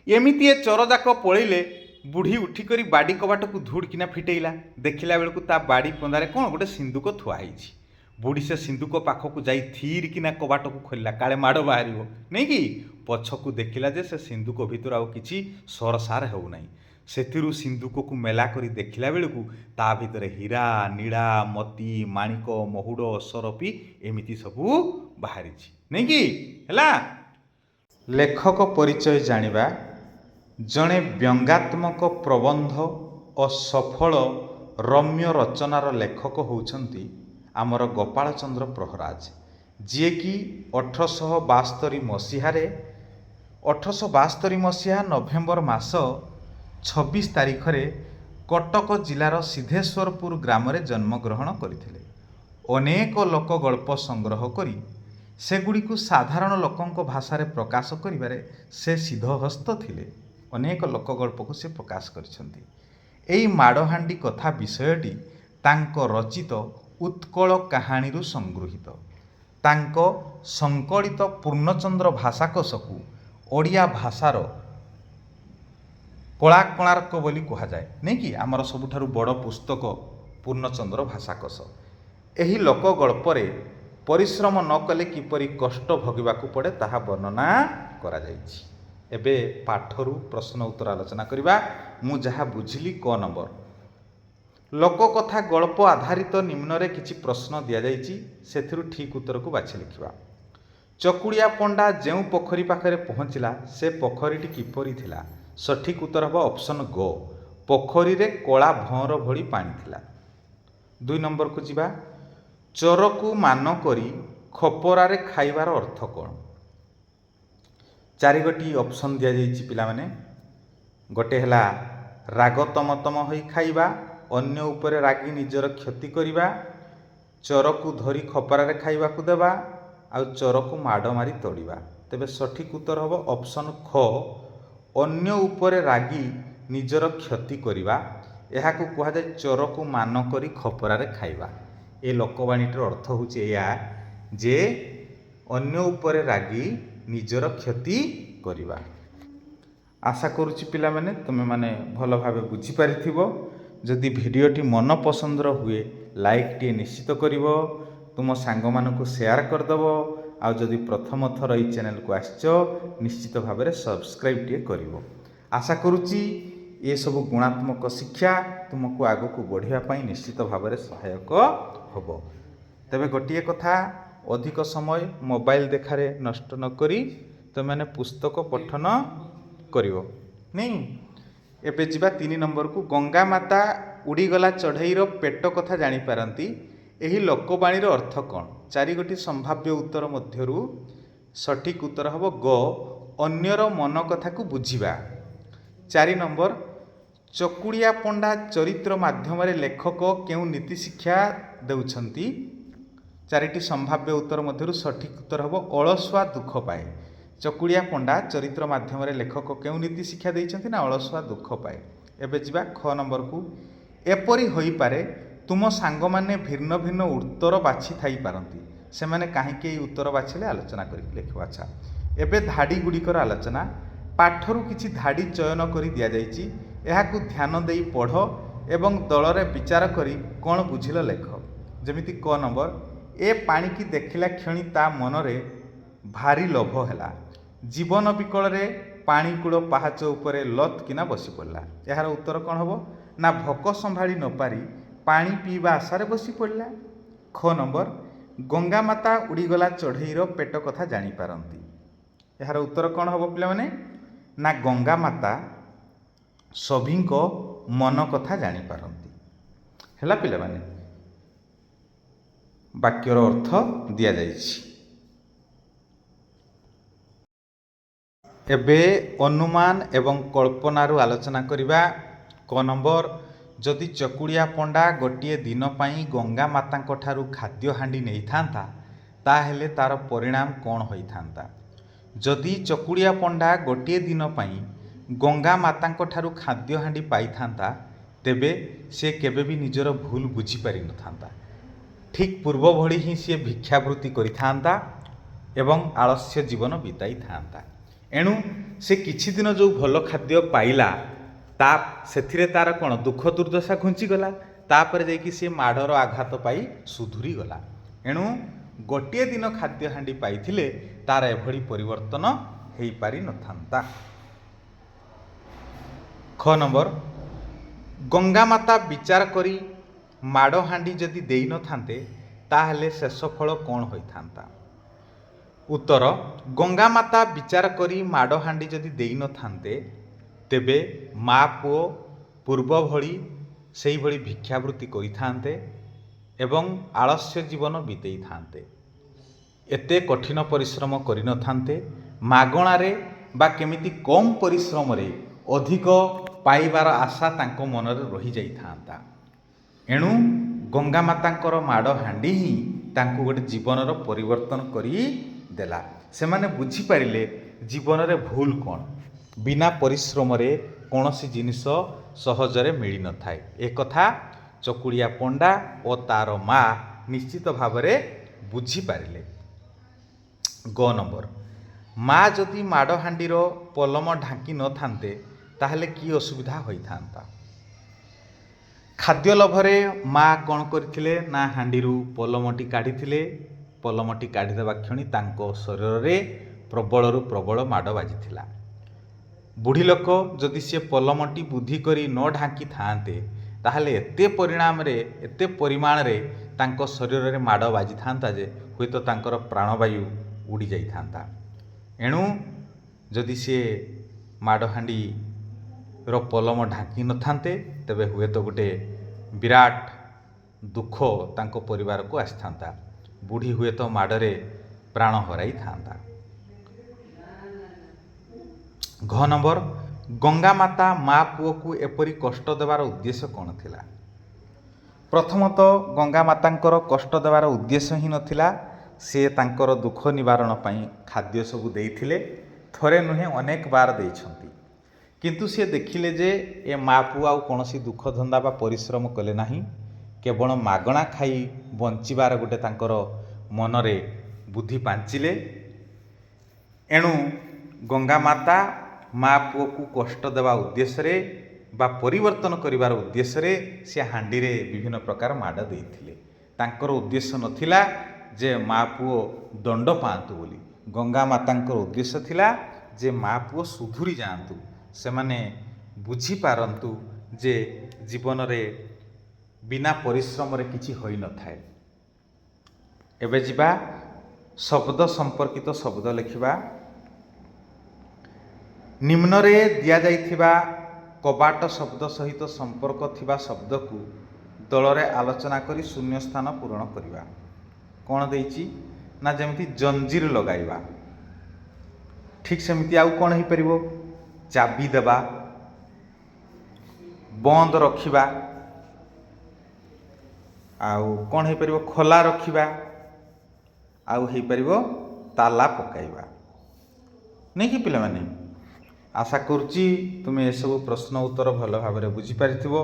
ଏମିତି ଏ ଚୋର ଯାକ ପଳେଇଲେ। ବୁଢ଼ୀ ଉଠିକରି ବାଡ଼ି କବାଟକୁ ଧୁଡ଼କିନା ଫିଟେଇଲା। ଦେଖିଲା ବେଳକୁ ତା ବାଡ଼ି ପନ୍ଦାରେ କ'ଣ ଗୋଟେ ସିନ୍ଦୁକ ଥୁଆ ହେଇଛି। ବୁଢ଼ୀ ସେ ସିନ୍ଦୁକ ପାଖକୁ ଯାଇ ଥିରିକିନା କବାଟକୁ ଖୋଲିଲା, କାଳେ ମାଡ଼ ବାହାରିବ, ନାଇଁ କି? ପଛକୁ ଦେଖିଲା ଯେ ସେ ସିନ୍ଦୁକ ଭିତରୁ ଆଉ କିଛି ସରସାର ହେଉନାହିଁ। ସେଥିରୁ ସିନ୍ଦୁକକୁ ମେଲା କରି ଦେଖିଲା ବେଳକୁ ତା ଭିତରେ ହୀରା, ନୀଳା, ମୋତି, ମାଣିକ, ମହୁଡ଼, ଅସରପି ଏମିତି ସବୁ ବାହାରିଛି, ନାଇଁ କି? ହେଲା, ଲେଖକ ପରିଚୟ ଜାଣିବା। ଜଣେ ବ୍ୟଙ୍ଗାତ୍ମକ ପ୍ରବନ୍ଧ ଓ ସଫଳ ରମ୍ୟ ରଚନାର ଲେଖକ ହେଉଛନ୍ତି ଆମର ଗୋପାଳଚନ୍ଦ୍ର ପ୍ରହରାଜ, ଯିଏକି 1872 ମସିହା ନଭେମ୍ବର ମାସ 26 ତାରିଖରେ କଟକ ଜିଲ୍ଲାର ସିଦ୍ଧେଶ୍ୱରପୁର ଗ୍ରାମରେ ଜନ୍ମଗ୍ରହଣ କରିଥିଲେ। ଅନେକ ଲୋକ ଗଳ୍ପ ସଂଗ୍ରହ କରି ସେଗୁଡ଼ିକୁ ସାଧାରଣ ଲୋକଙ୍କ ଭାଷାରେ ପ୍ରକାଶ କରିବାରେ ସେ ସିଦ୍ଧହସ୍ତ ଥିଲେ। ଅନେକ ଲୋକ ଗଳ୍ପକୁ ସେ ପ୍ରକାଶ କରିଛନ୍ତି। ଏହି ମାଡ଼ହାଣ୍ଡି କଥା ବିଷୟଟି ତାଙ୍କ ରଚିତ ଉତ୍କଳ କାହାଣୀରୁ ସଂଗୃହୀତ। ତାଙ୍କ ସଂକଳିତ ପୂର୍ଣ୍ଣଚନ୍ଦ୍ର ଭାଷାକୋଷକୁ ଓଡ଼ିଆ ଭାଷାର କଳା କୋଣାର୍କ ବୋଲି କୁହାଯାଏ, ନାଇଁ କି? ଆମର ସବୁଠାରୁ ବଡ଼ ପୁସ୍ତକ ପୂର୍ଣ୍ଣଚନ୍ଦ୍ର ଭାଷାକୋଷ। ଏହି ଲୋକ ଗଳ୍ପରେ ପରିଶ୍ରମ ନ କଲେ କିପରି କଷ୍ଟ ଭୋଗିବାକୁ ପଡ଼େ ତାହା ବର୍ଣ୍ଣନା କରାଯାଇଛି। ଏବେ ପାଠରୁ ପ୍ରଶ୍ନ ଉତ୍ତର ଆଲୋଚନା କରିବା। ମୁଁ ଯାହା ବୁଝିଲି କ ନମ୍ବର। ଲୋକକଥା ଗଳ୍ପ ଆଧାରିତ ନିମ୍ନରେ କିଛି ପ୍ରଶ୍ନ ଦିଆଯାଇଛି, ସେଥିରୁ ଠିକ୍ ଉତ୍ତରକୁ ବାଛି ଲେଖିବା। ଚକୁଡ଼ିଆ ପଣ୍ଡା ଯେଉଁ ପୋଖରୀ ପାଖରେ ପହଞ୍ଚିଲା ସେ ପୋଖରୀଟି କିପରି ଥିଲା? ସଠିକ୍ ଉତ୍ତର ହେବ ଅପସନ୍ ଗ, ପୋଖରୀରେ କଳା ଭଅଁର ଭଳି ପାଣି ଥିଲା। 2 ନମ୍ବରକୁ ଯିବା। ଚୋରକୁ ମାନ କରି ଖପରାରେ ଖାଇବାର ଅର୍ଥ କ'ଣ? 4 ଗୋଟି ଅପସନ୍ ଦିଆଯାଇଛି ପିଲାମାନେ। ଗୋଟେ ହେଲା ରାଗ ତମତମ ହୋଇ ଖାଇବା, ଅନ୍ୟ ଉପରେ ରାଗି ନିଜର କ୍ଷତି କରିବା, ଚୋରକୁ ଧରି ଖପରାରେ ଖାଇବାକୁ ଦେବା, ଆଉ ଚୋରକୁ ମାଡ଼ ମାରି ତଡ଼ିବା। ତେବେ ସଠିକ୍ ଉତ୍ତର ହେବ ଅପସନ୍ ଖ, ଅନ୍ୟ ଉପରେ ରାଗି ନିଜର କ୍ଷତି କରିବା। ଏହାକୁ କୁହାଯାଏ ଚୋରକୁ ମାନ କରି ଖପରାରେ ଖାଇବା। ଏ ଲୋକବାଣୀଟିର ଅର୍ଥ ହେଉଛି ଏଇଆ ଯେ ଅନ୍ୟ ଉପରେ ରାଗି ନିଜର କ୍ଷତି କରିବା। ଆଶା କରୁଛି ପିଲାମାନେ ତୁମେମାନେ ଭଲ ଭାବେ ବୁଝିପାରିଥିବ। ଯଦି ଭିଡ଼ିଓଟି ମନ ପସନ୍ଦର ହୁଏ ଲାଇକ୍ଟିଏ ନିଶ୍ଚିତ କରିବ, ତୁମ ସାଙ୍ଗମାନଙ୍କୁ ସେୟାର କରିଦେବ, ଆଉ ଯଦି ପ୍ରଥମ ଥର ଏହି ଚ୍ୟାନେଲକୁ ଆସିଛ ନିଶ୍ଚିତ ଭାବରେ ସବସ୍କ୍ରାଇବ୍ଟିଏ କରିବ। ଆଶା କରୁଛି ଏସବୁ ଗୁଣାତ୍ମକ ଶିକ୍ଷା ତୁମକୁ ଆଗକୁ ବଢ଼ିବା ପାଇଁ ନିଶ୍ଚିତ ଭାବରେ ସହାୟକ ହେବ। ତେବେ ଗୋଟିଏ କଥା, ଅଧିକ ସମୟ ମୋବାଇଲ ଦେଖାରେ ନଷ୍ଟ ନ କରି ତୁମେମାନେ ପୁସ୍ତକ ପଠନ କରିବ, ନାଇଁ? ଏବେ ଯିବା 3 ନମ୍ବରକୁ। ଗଙ୍ଗା ମାତା ଉଡ଼ିଗଲା ଚଢ଼େଇର ପେଟ କଥା ଜାଣିପାରନ୍ତି, ଏହି ଲୋକବାଣୀର ଅର୍ଥ କ'ଣ? 4 ଗୋଟି ସମ୍ଭାବ୍ୟ ଉତ୍ତର ମଧ୍ୟରୁ ସଠିକ୍ ଉତ୍ତର ହେବ ଗ, ଅନ୍ୟର ମନ କଥାକୁ ବୁଝିବା। 4 ନମ୍ବର, ଚକୁଡ଼ିଆ ପଣ୍ଡା ଚରିତ୍ର ମାଧ୍ୟମରେ ଲେଖକ କେଉଁ ନୀତି ଶିକ୍ଷା ଦେଉଛନ୍ତି? ଚାରିଟି ସମ୍ଭାବ୍ୟ ଉତ୍ତର ମଧ୍ୟରୁ ସଠିକ୍ ଉତ୍ତର ହେବ ଅଳସୁଆ ଦୁଃଖ ପାଏ। ଚକୁଡ଼ିଆ ପଣ୍ଡା ଚରିତ୍ର ମାଧ୍ୟମରେ ଲେଖକ କେଉଁ ନୀତି ଶିକ୍ଷା ଦେଇଛନ୍ତି? ନା ଅଳସୁଆ ଦୁଃଖ ପାଏ। ଏବେ ଯିବା ଖ ନମ୍ବରକୁ। ଏପରି ହୋଇପାରେ ତୁମ ସାଙ୍ଗମାନେ ଭିନ୍ନ ଭିନ୍ନ ଉତ୍ତର ବାଛି ଥାଇପାରନ୍ତି, ସେମାନେ କାହିଁକି ଏହି ଉତ୍ତର ବାଛିଲେ ଆଲୋଚନା କରିକି ଲେଖିବ। ଆଚ୍ଛା, ଏବେ ଧାଡ଼ି ଗୁଡ଼ିକର ଆଲୋଚନା। ପାଠରୁ କିଛି ଧାଡ଼ି ଚୟନ କରି ଦିଆଯାଇଛି, ଏହାକୁ ଧ୍ୟାନ ଦେଇ ପଢ଼ ଏବଂ ଦଳରେ ବିଚାର କରି କ'ଣ ବୁଝିଲ ଲେଖ। ଯେମିତି କ ନମ୍ବର, ଏ ପାଣିକି ଦେଖିଲା କ୍ଷଣି ତା ମନରେ ଭାରି ଲୋଭ ହେଲା, ଜୀବନ ବିକଳରେ ପାଣି କୂଳ ପାହାଚ ଉପରେ ଲଥ୍ କିନା ବସି ପଡ଼ିଲା। ଏହାର ଉତ୍ତର କ'ଣ ହେବ? ନା ଭୋକ ସମ୍ଭାଳି ନ ପାରି ପାଣି ପିଇବା ଆଶାରେ ବସି ପଡ଼ିଲା। ଖ ନମ୍ବର, ଗଙ୍ଗାମାତା ଉଡ଼ିଗଲା ଚଢ଼େଇର ପେଟ କଥା ଜାଣିପାରନ୍ତି। ଏହାର ଉତ୍ତର କ'ଣ ହେବ ପିଲାମାନେ? ନା ଗଙ୍ଗାମାତା ସଭିଙ୍କ ମନ କଥା ଜାଣିପାରନ୍ତି। ହେଲା ପିଲାମାନେ, ବାକ୍ୟର ଅର୍ଥ ଦିଆଯାଇଛି। ଏବେ ଅନୁମାନ ଏବଂ କଳ୍ପନାରୁ ଆଲୋଚନା କରିବା। କ ନମ୍ବର, ଯଦି ଚକୁଡ଼ିଆ ପଣ୍ଡା ଗୋଟିଏ ଦିନ ପାଇଁ ଗଙ୍ଗା ମାତାଙ୍କ ଠାରୁ ଖାଦ୍ୟ ହାଣ୍ଡି ନେଇଥାନ୍ତା, ତାହେଲେ ତା'ର ପରିଣାମ କ'ଣ ହୋଇଥାନ୍ତା? ଯଦି ଚକୁଡ଼ିଆ ପଣ୍ଡା ଗୋଟିଏ ଦିନ ପାଇଁ ଗଙ୍ଗା ମାତାଙ୍କ ଠାରୁ ଖାଦ୍ୟ ହାଣ୍ଡି ପାଇଥାନ୍ତା, ତେବେ ସେ କେବେ ବି ନିଜର ଭୁଲ ବୁଝିପାରିନଥାନ୍ତା। ଠିକ୍ ପୂର୍ବ ଭଳି ହିଁ ସିଏ ଭିକ୍ଷାବୃତ୍ତି କରିଥାନ୍ତା ଏବଂ ଆଳସ୍ୟ ଜୀବନ ବିତାଇଥାନ୍ତା। ଏଣୁ ସେ କିଛି ଦିନ ଯେଉଁ ଭଲ ଖାଦ୍ୟ ପାଇଲା, ସେଥିରେ ତା'ର କ'ଣ ଦୁଃଖ ଦୁର୍ଦ୍ଦଶା ଘୁଞ୍ଚିଗଲା। ତାପରେ ଯାଇକି ସେ ମାଡ଼ର ଆଘାତ ପାଇ ସୁଧୁରିଗଲା। ଏଣୁ ଗୋଟିଏ ଦିନ ଖାଦ୍ୟ ହାଣ୍ଡି ପାଇଥିଲେ ତା'ର ଏଭଳି ପରିବର୍ତ୍ତନ ହୋଇପାରିନଥାନ୍ତା। ଖ ନମ୍ବର, ଗଙ୍ଗାମାତା ବିଚାର କରି ମାଡ଼ ହାଣ୍ଡି ଯଦି ଦେଇନଥାନ୍ତେ, ତାହେଲେ ଶେଷ ଫଳ କ'ଣ ହୋଇଥାନ୍ତା? ଉତ୍ତର, ଗଙ୍ଗାମାତା ବିଚାର କରି ମାଡ଼ ହାଣ୍ଡି ଯଦି ଦେଇନଥାନ୍ତେ, ତେବେ ମା ପୁଅ ପୂର୍ବ ଭଳି ସେହିଭଳି ଭିକ୍ଷାବୃତ୍ତି କରିଥାନ୍ତେ ଏବଂ ଆଳସ୍ୟ ଜୀବନ ବିତେଇଥାନ୍ତେ। ଏତେ କଠିନ ପରିଶ୍ରମ କରିନଥାନ୍ତେ, ମାଗଣାରେ ବା କେମିତି କମ୍ ପରିଶ୍ରମରେ ଅଧିକ ପାଇବାର ଆଶା ତାଙ୍କ ମନରେ ରହିଯାଇଥାନ୍ତା। ଏଣୁ ଗଙ୍ଗାମାତାଙ୍କର ମାଡ଼ ହାଣ୍ଡି ହିଁ ତାଙ୍କୁ ଗୋଟେ ଜୀବନର ପରିବର୍ତ୍ତନ କରିଦେଲା। ସେମାନେ ବୁଝିପାରିଲେ ଜୀବନରେ ଭୁଲ କ'ଣ। ବିନା ପରିଶ୍ରମରେ କୌଣସି ଜିନିଷ ସହଜରେ ମିଳିନଥାଏ। ଏକଥା ଚକୁଡ଼ିଆ ପଣ୍ଡା ଓ ତା'ର ମା ନିଶ୍ଚିତ ଭାବରେ ବୁଝିପାରିଲେ। ଗ ନମ୍ବର, ମା ଯଦି ମାଡ଼ ହାଣ୍ଡିର ପଲମ ଢାଙ୍କି ନଥାନ୍ତେ, ତାହେଲେ କି ଅସୁବିଧା ହୋଇଥାନ୍ତା? ଖାଦ୍ୟ ଲୋଭରେ ମା କ'ଣ କରିଥିଲେ? ନା ହାଣ୍ଡିରୁ ପଲମଟି କାଢ଼ିଥିଲେ। ପଲମଟି କାଢ଼ିଦେବା କ୍ଷଣି ତାଙ୍କ ଶରୀରରେ ପ୍ରବଳରୁ ପ୍ରବଳ ମାଡ଼ ବାଜିଥିଲା। ବୁଢ଼ୀ ଲୋକ ଯଦି ସେ ପଲମଟି ବୁଦ୍ଧି କରି ନ ଢାଙ୍କିଥାନ୍ତେ, ତାହେଲେ ଏତେ ପରିମାଣରେ ତାଙ୍କ ଶରୀରରେ ମାଡ଼ ବାଜିଥାନ୍ତା ଯେ ହୁଏତ ତାଙ୍କର ପ୍ରାଣବାୟୁ ଉଡ଼ିଯାଇଥାନ୍ତା। ଏଣୁ ଯଦି ସିଏ ମାଡ଼ହାଣ୍ଡିର ପଲମ ଢାଙ୍କି ନଥାନ୍ତେ, ତେବେ ହୁଏତ ଗୋଟେ ବିରାଟ ଦୁଃଖ ତାଙ୍କ ପରିବାରକୁ ଆସିଥାନ୍ତା। ବୁଢ଼ୀ ହୁଏତ ମାଡ଼ରେ ପ୍ରାଣ ହରାଇଥାନ୍ତା। ଘ ନମ୍ବର, ଗଙ୍ଗାମାତା ମା ପୁଅକୁ ଏପରି କଷ୍ଟ ଦେବାର ଉଦ୍ଦେଶ୍ୟ କ'ଣ ଥିଲା? ପ୍ରଥମତଃ ଗଙ୍ଗାମାତାଙ୍କର କଷ୍ଟ ଦେବାର ଉଦ୍ଦେଶ୍ୟ ହିଁ ନଥିଲା। ସେ ତାଙ୍କର ଦୁଃଖ ନିବାରଣ ପାଇଁ ଖାଦ୍ୟ ସବୁ ଦେଇଥିଲେ। ଥରେ ନୁହେଁ, ଅନେକ ବାର ଦେଇଛନ୍ତି। କିନ୍ତୁ ସେ ଦେଖିଲେ ଯେ ଏ ମା ପୁଅ ଆଉ କୌଣସି ଦୁଃଖ ଧନ୍ଦା ବା ପରିଶ୍ରମ କଲେ ନାହିଁ, କେବଳ ମାଗଣା ଖାଇ ବଞ୍ଚିବାର ଗୋଟେ ତାଙ୍କର ମନରେ ବୁଦ୍ଧି ପାଞ୍ଚିଲେ। ଏଣୁ ଗଙ୍ଗାମାତା ମା ପୁଅକୁ କଷ୍ଟ ଦେବା ଉଦ୍ଦେଶ୍ୟରେ ବା ପରିବର୍ତ୍ତନ କରିବାର ଉଦ୍ଦେଶ୍ୟରେ ସେ ହାଣ୍ଡିରେ ବିଭିନ୍ନ ପ୍ରକାର ମାଡ଼ ଦେଇଥିଲେ। ତାଙ୍କର ଉଦ୍ଦେଶ୍ୟ ନଥିଲା ଯେ ମା ପୁଅ ଦଣ୍ଡ ପାଆନ୍ତୁ ବୋଲି। ଗଙ୍ଗାମାତାଙ୍କର ଉଦ୍ଦେଶ୍ୟ ଥିଲା ଯେ ମା ପୁଅ ସୁଧୁରି ଯାଆନ୍ତୁ, ସେମାନେ ବୁଝିପାରନ୍ତୁ ଯେ ଜୀବନରେ ବିନା ପରିଶ୍ରମରେ କିଛି ହୋଇନଥାଏ। ଏବେ ଯିବା ଶବ୍ଦ ସମ୍ପର୍କିତ ଶବ୍ଦ ଲେଖିବା। ନିମ୍ନରେ ଦିଆଯାଇଥିବା କବାଟ ଶବ୍ଦ ସହିତ ସମ୍ପର୍କ ଥିବା ଶବ୍ଦକୁ ଦଳରେ ଆଲୋଚନା କରି ଶୂନ୍ୟ ସ୍ଥାନ ପୂରଣ କରିବା। କ'ଣ ଦେଇଛି? ନା ଯେମିତି ଜଞ୍ଜିର ଲଗାଇବା। ଠିକ୍ ସେମିତି ଆଉ କ'ଣ ହେଇପାରିବ? ଚାବି ଦେବା, ବନ୍ଦ ରଖିବା, ଆଉ କ'ଣ ହେଇପାରିବ ଖୋଲା ରଖିବା, ଆଉ ହେଇପାରିବ ତାଲା ପକାଇବା। ନାଇଁ କି ପିଲାମାନେ? ଆଶା କରୁଛି ତୁମେ ଏସବୁ ପ୍ରଶ୍ନ ଉତ୍ତର ଭଲ ଭାବରେ ବୁଝିପାରିଥିବ।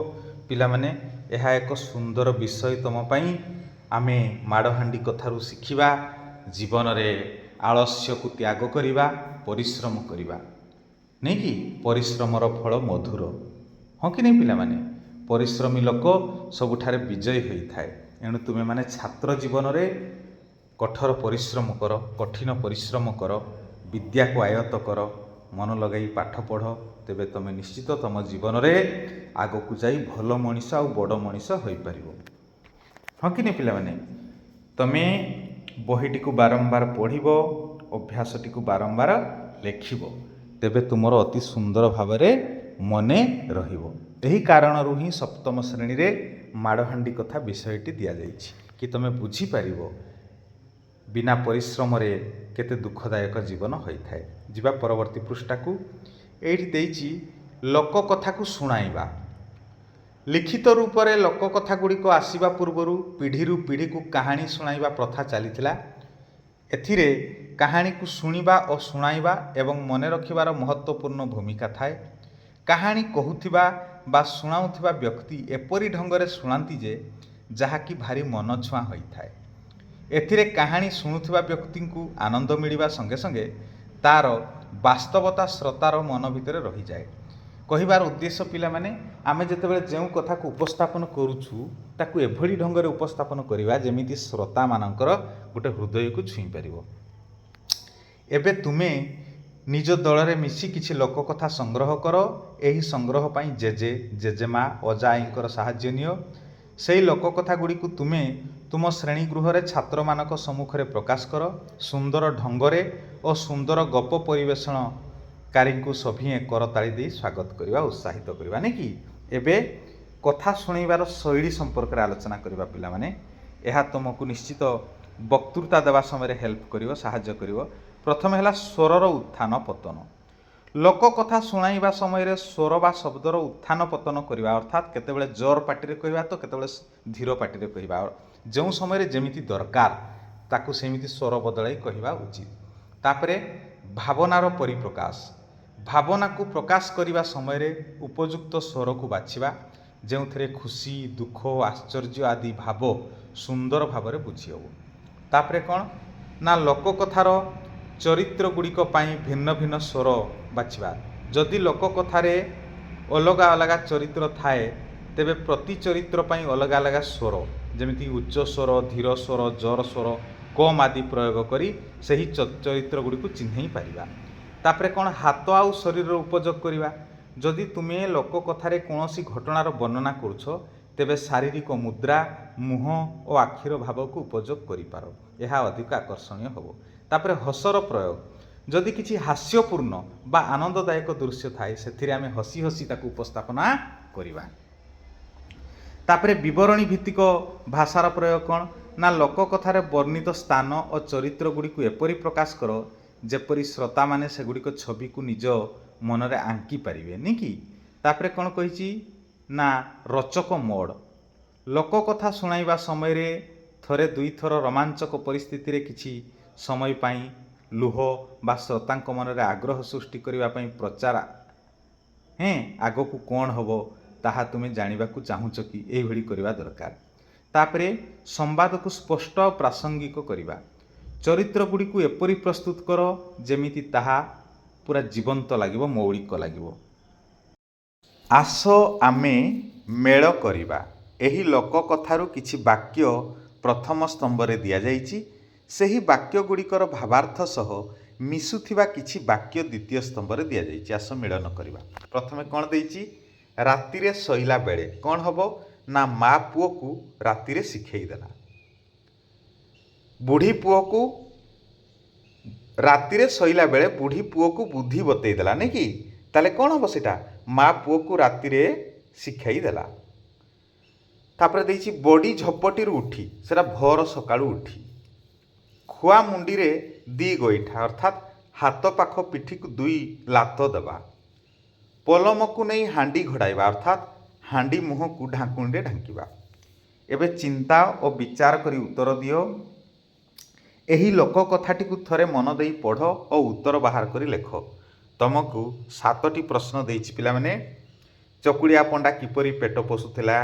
ପିଲାମାନେ, ଏହା ଏକ ସୁନ୍ଦର ବିଷୟ ତୁମ ପାଇଁ। ଆମେ ମାଡ଼ହାଣ୍ଡି କଥାରୁ ଶିଖିବା ଜୀବନରେ ଆଳସ୍ୟକୁ ତ୍ୟାଗ କରିବା, ପରିଶ୍ରମ କରିବା। ନାଇଁ କି? ପରିଶ୍ରମର ଫଳ ମଧୁର। ହଁ କି ନାହିଁ ପିଲାମାନେ? ପରିଶ୍ରମୀ ଲୋକ ସବୁଠାରେ ବିଜୟୀ ହୋଇଥାଏ। ଏଣୁ ତୁମେମାନେ ଛାତ୍ର ଜୀବନରେ କଠୋର ପରିଶ୍ରମ କର, କଠିନ ପରିଶ୍ରମ କର, ବିଦ୍ୟାକୁ ଆୟତ୍ତ କର, ମନ ଲଗାଇ ପାଠ ପଢ଼। ତେବେ ତୁମେ ନିଶ୍ଚିତ ତୁମ ଜୀବନରେ ଆଗକୁ ଯାଇ ଭଲ ମଣିଷ ଆଉ ବଡ଼ ମଣିଷ ହୋଇପାରିବ। ହଁ କି ନାହିଁ ପିଲାମାନେ? ତୁମେ ବହିଟିକୁ ବାରମ୍ବାର ପଢ଼ିବ, ଅଭ୍ୟାସଟିକୁ ବାରମ୍ବାର ଲେଖିବ, ତେବେ ତୁମର ଅତି ସୁନ୍ଦର ଭାବରେ ମନେ ରହିବ। ଏହି କାରଣରୁ ହିଁ ସପ୍ତମ ଶ୍ରେଣୀରେ ମାଡ଼ହାଣ୍ଡି କଥା ବିଷୟଟି ଦିଆଯାଇଛି କି ତୁମେ ବୁଝିପାରିବ ବିନା ପରିଶ୍ରମରେ କେତେ ଦୁଃଖଦାୟକ ଜୀବନ ହୋଇଥାଏ। ଯିବା ପରବର୍ତ୍ତୀ ପୃଷ୍ଠାକୁ। ଏଇଠି ଦେଇଛି ଲୋକ କଥାକୁ ଶୁଣାଇବା। ଲିଖିତ ରୂପରେ ଲୋକ କଥା ଗୁଡ଼ିକ ଆସିବା ପୂର୍ବରୁ ପିଢ଼ିରୁ ପିଢ଼ିକୁ କାହାଣୀ ଶୁଣାଇବା ପ୍ରଥା ଚାଲିଥିଲା। ଏଥିରେ କାହାଣୀକୁ ଶୁଣିବା ଓ ଶୁଣାଇବା ଏବଂ ମନେ ରଖିବାର ମହତ୍ତ୍ୱପୂର୍ଣ୍ଣ ଭୂମିକା ଥାଏ। କାହାଣୀ କହୁଥିବା ବା ଶୁଣାଉଥିବା ବ୍ୟକ୍ତି ଏପରି ଢଙ୍ଗରେ ଶୁଣାନ୍ତି ଯେ ଯାହାକି ଭାରି ମନଛୁଆଁ ହୋଇଥାଏ। ଏଥିରେ କାହାଣୀ ଶୁଣୁଥିବା ବ୍ୟକ୍ତିଙ୍କୁ ଆନନ୍ଦ ମିଳିବା ସଙ୍ଗେ ସଙ୍ଗେ ତା'ର ବାସ୍ତବତା ଶ୍ରୋତାର ମନ ଭିତରେ ରହିଯାଏ। କହିବାର ଉଦ୍ଦେଶ୍ୟ ପିଲାମାନେ, ଆମେ ଯେତେବେଳେ ଯେଉଁ କଥାକୁ ଉପସ୍ଥାପନ କରୁଛୁ ତାକୁ ଏଭଳି ଢଙ୍ଗରେ ଉପସ୍ଥାପନ କରିବା ଯେମିତି ଶ୍ରୋତାମାନଙ୍କର ଗୋଟେ ହୃଦୟକୁ ଛୁଇଁ ପାରିବ। ଏବେ ତୁମେ ନିଜ ଦଳରେ ମିଶି କିଛି ଲୋକ କଥା ସଂଗ୍ରହ କର। ଏହି ସଂଗ୍ରହ ପାଇଁ ଜେଜେ, ଜେଜେମା, ଅଜା ଆଈଙ୍କର ସାହାଯ୍ୟ ନିଅ। ସେହି ଲୋକ କଥା ଗୁଡ଼ିକୁ ତୁମେ ତୁମ ଶ୍ରେଣୀ ଗୃହରେ ଛାତ୍ରମାନଙ୍କ ସମ୍ମୁଖରେ ପ୍ରକାଶ କର। ସୁନ୍ଦର ଢଙ୍ଗରେ ଓ ସୁନ୍ଦର ଗପ ପରିବେଷଣକାରୀଙ୍କୁ ସଭିଏଁ କରତାଳି ଦେଇ ସ୍ୱାଗତ କରିବା, ଉତ୍ସାହିତ କରିବା। ନାଇଁ କି? ଏବେ କଥା ଶୁଣାଇବାର ଶୈଳୀ ସମ୍ପର୍କରେ ଆଲୋଚନା କରିବା ପିଲାମାନେ। ଏହା ତୁମକୁ ନିଶ୍ଚିତ ବକ୍ତୃତା ଦେବା ସମୟରେ ହେଲ୍ପ କରିବ, ସାହାଯ୍ୟ କରିବ। ପ୍ରଥମେ ହେଲା ସ୍ୱରର ଉତ୍ଥାନ ପତନ। ଲୋକ କଥା ଶୁଣାଇବା ସମୟରେ ସ୍ୱର ବା ଶବ୍ଦର ଉତ୍ଥାନ ପତନ କରିବା, ଅର୍ଥାତ୍ କେତେବେଳେ ଜୋର ପାଟିରେ କହିବା ତ କେତେବେଳେ ଧୀର ପାଟିରେ କହିବା। ଯେଉଁ ସମୟରେ ଯେମିତି ଦରକାର ତାକୁ ସେମିତି ସ୍ୱର ବଦଳାଇ କହିବା ଉଚିତ। ତାପରେ ଭାବନାର ପରିପ୍ରକାଶ। ଭାବନାକୁ ପ୍ରକାଶ କରିବା ସମୟରେ ଉପଯୁକ୍ତ ସ୍ୱରକୁ ବାଛିବା, ଯେଉଁଥିରେ ଖୁସି, ଦୁଃଖ, ଆଶ୍ଚର୍ଯ୍ୟ ଆଦି ଭାବ ସୁନ୍ଦର ଭାବରେ ବୁଝି ହେବ। ତାପରେ କ'ଣ ନା ଲୋକ କଥାର ଚରିତ୍ର ଗୁଡ଼ିକ ପାଇଁ ଭିନ୍ନ ଭିନ୍ନ ସ୍ୱର ବାଛିବା। ଯଦି ଲୋକ କଥାରେ ଅଲଗା ଅଲଗା ଚରିତ୍ର ଥାଏ ତେବେ ପ୍ରତି ଚରିତ୍ର ପାଇଁ ଅଲଗା ଅଲଗା ସ୍ୱର, ଯେମିତି ଉଚ୍ଚ ସ୍ୱର, ଧୀର ସ୍ୱର, ଜୋର ସ୍ୱର, କମ୍ ଆଦି ପ୍ରୟୋଗ କରି ସେହି ଚରିତ୍ର ଗୁଡ଼ିକୁ ଚିହ୍ନେଇ ପାରିବା। ତାପରେ କ'ଣ ହାତ ଆଉ ଶରୀରର ଉପଯୋଗ କରିବା। ଯଦି ତୁମେ ଲୋକ କଥାରେ କୌଣସି ଘଟଣାର ବର୍ଣ୍ଣନା କରୁଛ ତେବେ ଶାରୀରିକ ମୁଦ୍ରା, ମୁହଁ ଓ ଆଖିର ଭାବକୁ ଉପଯୋଗ କରିପାର। ଏହା ଅଧିକ ଆକର୍ଷଣୀୟ ହେବ। ତାପରେ ହସର ପ୍ରୟୋଗ। ଯଦି କିଛି ହାସ୍ୟପୂର୍ଣ୍ଣ ବା ଆନନ୍ଦଦାୟକ ଦୃଶ୍ୟ ଥାଏ ସେଥିରେ ଆମେ ହସି ହସି ତାକୁ ଉପସ୍ଥାପନା କରିବା। ତାପରେ ବିବରଣୀ ଭିତ୍ତିକ ଭାଷାର ପ୍ରୟୋଗ କ'ଣ ନା ଲୋକ କଥାରେ ବର୍ଣ୍ଣିତ ସ୍ଥାନ ଓ ଚରିତ୍ର ଗୁଡ଼ିକୁ ଏପରି ପ୍ରକାଶ କର ଯେପରି ଶ୍ରୋତାମାନେ ସେଗୁଡ଼ିକ ଛବିକୁ ନିଜ ମନରେ ଆଙ୍କି ପାରିବେ। ନି କି? ତାପରେ କ'ଣ କହିଛି ନା ରୋଚକ ମୋଡ଼। ଲୋକ କଥା ଶୁଣାଇବା ସମୟରେ ଥରେ ଦୁଇଥର ରୋମାଞ୍ଚକ ପରିସ୍ଥିତିରେ କିଛି ସମୟ ପାଇଁ ଲୁହ ବା ଶ୍ରୋତାଙ୍କ ମନରେ ଆଗ୍ରହ ସୃଷ୍ଟି କରିବା ପାଇଁ ପ୍ରଚାର, ଆଗକୁ କ'ଣ ହେବ ତାହା ତୁମେ ଜାଣିବାକୁ ଚାହୁଁଛ କି, ଏଇଭଳି କରିବା ଦରକାର। ତାପରେ ସମ୍ବାଦକୁ ସ୍ପଷ୍ଟ ଓ ପ୍ରାସଙ୍ଗିକ କରିବା। ଚରିତ୍ର ଗୁଡ଼ିକୁ ଏପରି ପ୍ରସ୍ତୁତ କର ଯେମିତି ତାହା ପୁରା ଜୀବନ୍ତ ଲାଗିବ, ମୌଳିକ ଲାଗିବ। ଆସ ଆମେ ମେଳ କରିବା। ଏହି ଲୋକ କଥାରୁ କିଛି ବାକ୍ୟ ପ୍ରଥମ ସ୍ତମ୍ଭରେ ଦିଆଯାଇଛି। ସେହି ବାକ୍ୟ ଗୁଡ଼ିକର ଭାବାର୍ଥ ସହ ମିଶୁଥିବା କିଛି ବାକ୍ୟ ଦ୍ୱିତୀୟ ସ୍ତମ୍ଭରେ ଦିଆଯାଇଛି। ଆସ ମିଳନ କରିବା। ପ୍ରଥମେ କ'ଣ ଦେଇଛି? ରାତିରେ ଶୋଇଲା ବେଳେ କ'ଣ ହେବ ନା ମା ପୁଅକୁ ରାତିରେ ଶିଖେଇ ଦେଲା। ବୁଢ଼ୀ ପୁଅକୁ ରାତିରେ ଶୋଇଲା ବେଳେ ବୁଢ଼ୀ ପୁଅକୁ ବୁଦ୍ଧି ବତେଇ ଦେଲା। ନାଇଁ କି? ତାହେଲେ କ'ଣ ହେବ ସେଟା? ମା ପୁଅକୁ ରାତିରେ ଶିଖାଇ ଦେଲା। ତାପରେ ଦେଇଛି ବଡ଼ି ଝପଟିରୁ ଉଠି, ସେଟା ଭୋର ସକାଳୁ ଉଠି। ଖୁଆ ମୁଣ୍ଡିରେ ଦି ଗୋଇଠା, ଅର୍ଥାତ୍ ହାତ ପାଖ ପିଠିକୁ ଦୁଇ ଲାତ ଦେବା। ପଲମକୁ ନେଇ ହାଣ୍ଡି ଘୋଡ଼ାଇବା, ଅର୍ଥାତ୍ ହାଣ୍ଡି ମୁହଁକୁ ଢାଙ୍କୁଣୀରେ ଢାଙ୍କିବା। ଏବେ ଚିନ୍ତା ଓ ବିଚାର କରି ଉତ୍ତର ଦିଅ। ଏହି ଲୋକ କଥାଟିକୁ ଥରେ ମନ ଦେଇ ପଢ଼ ଓ ଉତ୍ତର ବାହାର କରି ଲେଖ। ତମକୁ 7ଟି ପ୍ରଶ୍ନ ଦେଇଛି ପିଲାମାନେ। ଚକୁଳିଆ ପଣ୍ଡା କିପରି ପେଟ ପୋଷୁଥିଲା?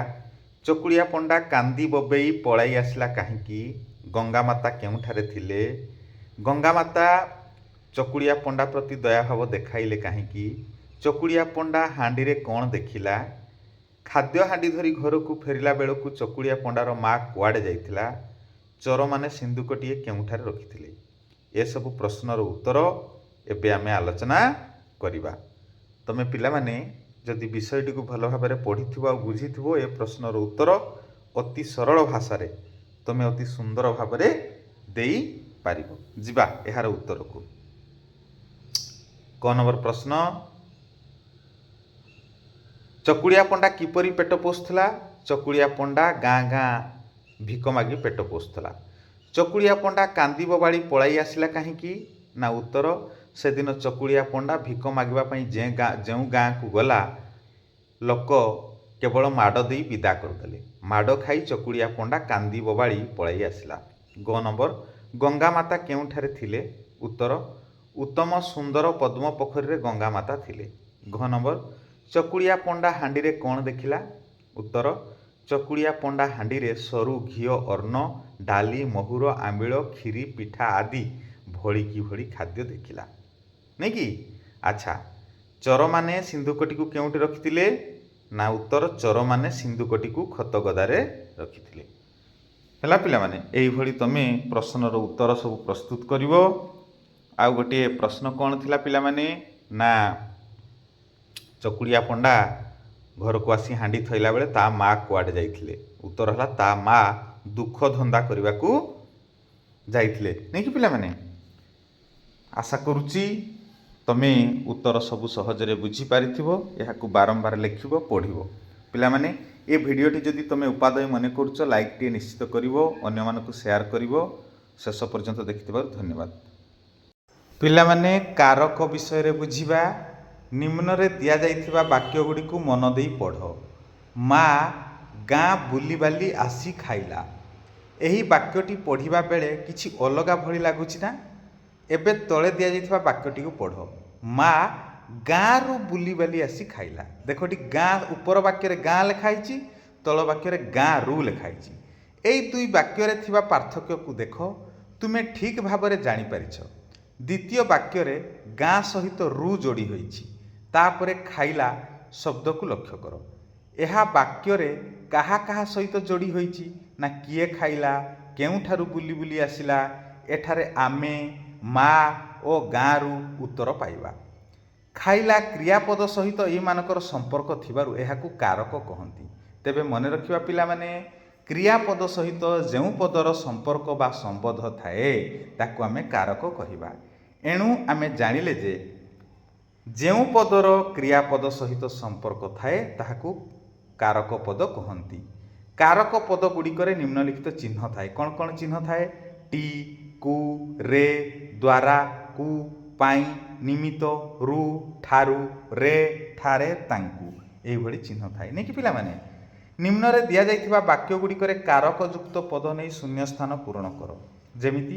ଚକୁଳିଆ ପଣ୍ଡା କାନ୍ଦି ବୋବେଇ ପଳାଇ ଆସିଲା କାହିଁକି? ଗଙ୍ଗାମାତା କେଉଁଠାରେ ଥିଲେ? ଗଙ୍ଗାମାତା ଚକୁଳିଆ ପଣ୍ଡା ପ୍ରତି ଦୟାଭାବ ଦେଖାଇଲେ କାହିଁକି? ଚକୁଳିଆ ପଣ୍ଡା ହାଣ୍ଡିରେ କ'ଣ ଦେଖିଲା? ଖାଦ୍ୟ ହାଣ୍ଡି ଧରି ଘରକୁ ଫେରିଲା ବେଳକୁ ଚକୁଳିଆ ପଣ୍ଡାର ମା କୁଆଡ଼େ ଯାଇଥିଲା? ଚୋରମାନେ ସିନ୍ଦୁକଟିଏ କେଉଁଠାରେ ରଖିଥିଲେ? ଏସବୁ ପ୍ରଶ୍ନର ଉତ୍ତର ଏବେ ଆମେ ଆଲୋଚନା କରିବା। ତମେ ପିଲାମାନେ ଯଦି ବିଷୟଟିକୁ ଭଲ ଭାବରେ ପଢ଼ିଥିବ ଆଉ ବୁଝିଥିବ, ଏ ପ୍ରଶ୍ନର ଉତ୍ତର ଅତି ସରଳ ଭାଷାରେ ତମେ ଅତି ସୁନ୍ଦର ଭାବରେ ଦେଇପାରିବ। ଯିବା ଏହାର ଉତ୍ତରକୁ। କ ନମ୍ବର ପ୍ରଶ୍ନ, ଚକୁଳିଆ ପଣ୍ଡା କିପରି ପେଟ ପୋଷୁଥିଲା? ଚକୁଳିଆ ପଣ୍ଡା ଗାଁ ଗାଁ ଭିକ ମାଗି ପେଟ ପୋଷୁଥିଲା। ଚକୁଳିଆ ପଣ୍ଡା କାନ୍ଦି ବୋବାଳି ପଳାଇ ଆସିଲା କାହିଁକି? ନା ଉତ୍ତର, ସେଦିନ ଚକୁଳିଆ ପଣ୍ଡା ଭିକ ମାଗିବା ପାଇଁ ଯେଉଁ ଗାଁକୁ ଗଲା, ଲୋକ କେବଳ ମାଡ଼ ଦେଇ ବିଦା କରିଦେଲେ। ମାଡ଼ ଖାଇ ଚକୁଳିଆ ପଣ୍ଡା କାନ୍ଦି ବୋବାଳି ପଳାଇ ଆସିଲା। ଗ ନମ୍ବର, ଗଙ୍ଗାମାତା କେଉଁଠାରେ ଥିଲେ? ଉତ୍ତର, ଉତ୍ତମ ସୁନ୍ଦର ପଦ୍ମ ପୋଖରୀରେ ଗଙ୍ଗାମାତା ଥିଲେ। ଘ ନମ୍ବର, ଚକୁଳିଆ ପଣ୍ଡା ହାଣ୍ଡିରେ କ'ଣ ଦେଖିଲା? ଉତ୍ତର, ଚକୁଳିଆ ପଣ୍ଡା ହାଣ୍ଡିରେ ସରୁ ଘିଅ ଅନ୍ନ, ଡାଲି, ମହୁର, ଆମ୍ବିଳ, କ୍ଷୀରି, ପିଠା ଆଦି ଭଳି କିଭଳି ଖାଦ୍ୟ ଦେଖିଲା। ନାଇଁ କି? ଆଚ୍ଛା, ଚୋରମାନେ ସିନ୍ଦୁକଟିକୁ କେଉଁଠି ରଖିଥିଲେ? ନା ଉତ୍ତର, ଚୋରମାନେ ସିନ୍ଦୁକଟିକୁ ଖତଗଦାରେ ରଖିଥିଲେ। ହେଲା ପିଲାମାନେ, ଏଇଭଳି ତମେ ପ୍ରଶ୍ନର ଉତ୍ତର ସବୁ ପ୍ରସ୍ତୁତ କରିବ। ଆଉ ଗୋଟିଏ ପ୍ରଶ୍ନ କ'ଣ ଥିଲା ପିଲାମାନେ? ନା ଚକୁଳିଆ ପଣ୍ଡା ଘରକୁ ଆସି ହାଣ୍ଡି ଥୋଇଲା ବେଳେ ତା ମା କୁଆଡ଼େ ଯାଇଥିଲେ? ଉତ୍ତର ହେଲା, ତା ମା ଦୁଃଖ ଧନ୍ଦା କରିବାକୁ ଯାଇଥିଲେ। ନାଇଁକି ପିଲାମାନେ? ଆଶା କରୁଛି ତମେ ଉତ୍ତର ସବୁ ସହଜରେ ବୁଝିପାରିଥିବ। ଏହାକୁ ବାରମ୍ବାର ଲେଖିବ, ପଢ଼ିବ। ପିଲାମାନେ, ଏ ଭିଡ଼ିଓଟି ଯଦି ତୁମେ ଉପାଦେୟ ମନେ କରୁଛ, ଲାଇକ୍ଟିଏ ନିଶ୍ଚିତ କରିବ, ଅନ୍ୟମାନଙ୍କୁ ସେୟାର କରିବ। ଶେଷ ପର୍ଯ୍ୟନ୍ତ ଦେଖିଥିବାରୁ ଧନ୍ୟବାଦ। ପିଲାମାନେ, କାରକ ବିଷୟରେ ବୁଝିବା। ନିମ୍ନରେ ଦିଆଯାଇଥିବା ବାକ୍ୟ ଗୁଡ଼ିକୁ ମନ ଦେଇ ପଢ଼। ମା ଗାଁ ବୁଲିବାଲି ଆସି ଖାଇଲା। ଏହି ବାକ୍ୟଟି ପଢ଼ିବା ବେଳେ କିଛି ଅଲଗା ଭଳି ଲାଗୁଛି ନା? ଏବେ ତଳେ ଦିଆଯାଇଥିବା ବାକ୍ୟଟିକୁ ପଢ଼। ମା ଗାଁରୁ ବୁଲିବାଲି ଆସି ଖାଇଲା। ଦେଖ, ଏଠି ଗାଁ ଉପର ବାକ୍ୟରେ ଗାଁ ଲେଖା ହେଇଛି, ତଳ ବାକ୍ୟରେ ଗାଁରୁ ଲେଖା ହେଇଛି। ଏଇ ଦୁଇ ବାକ୍ୟରେ ଥିବା ପାର୍ଥକ୍ୟକୁ ଦେଖ, ତୁମେ ଠିକ୍ ଭାବରେ ଜାଣିପାରିଛ। ଦ୍ୱିତୀୟ ବାକ୍ୟରେ ଗାଁ ସହିତ ରୁ ଯୋଡ଼ି ହୋଇଛି। ତାପରେ ଖାଇଲା ଶବ୍ଦକୁ ଲକ୍ଷ୍ୟ କର। ଏହା ବାକ୍ୟରେ କାହା କାହା ସହିତ ଯୋଡ଼ି ହୋଇଛି? ନା କିଏ ଖାଇଲା, କେଉଁଠାରୁ ବୁଲି ବୁଲି ଆସିଲା। ଏଠାରେ ଆମେ, ମା ଓ ଗାଁରୁ ଉତ୍ତର ପାଇବା। ଖାଇଲା କ୍ରିୟାପଦ ସହିତ ଏମାନଙ୍କର ସମ୍ପର୍କ ଥିବାରୁ ଏହାକୁ କାରକ କହନ୍ତି। ତେବେ ମନେ ରଖିବା ପିଲାମାନେ, କ୍ରିୟାପଦ ସହିତ ଯେଉଁ ପଦର ସମ୍ପର୍କ ବା ସମ୍ବନ୍ଧ ଥାଏ ତାକୁ ଆମେ କାରକ କହିବା। ଏଣୁ ଆମେ ଜାଣିଲେ ଯେ ଯେଉଁ ପଦର କ୍ରିୟାପଦ ସହିତ ସମ୍ପର୍କ ଥାଏ ତାହାକୁ କାରକ ପଦ କହନ୍ତି। କାରକ ପଦ ଗୁଡ଼ିକରେ ନିମ୍ନଲିଖିତ ଚିହ୍ନ ଥାଏ। କ'ଣ କ'ଣ ଚିହ୍ନ ଥାଏ? ଟି, କୁ, ରେ, ଦ୍ୱାରା, କୁ, ପାଇଁ, ନିମିତ୍ତ, ରୁ, ଠାରୁ, ରେ, ଠାରେ, ତାଙ୍କୁ, ଏଇଭଳି ଚିହ୍ନ ଥାଏ। ନାଇଁ କି ପିଲାମାନେ? ନିମ୍ନରେ ଦିଆଯାଇଥିବା ବାକ୍ୟ ଗୁଡ଼ିକରେ କାରକଯୁକ୍ତ ପଦ ନେଇ ଶୂନ୍ୟସ୍ଥାନ ପୂରଣ କର। ଯେମିତି,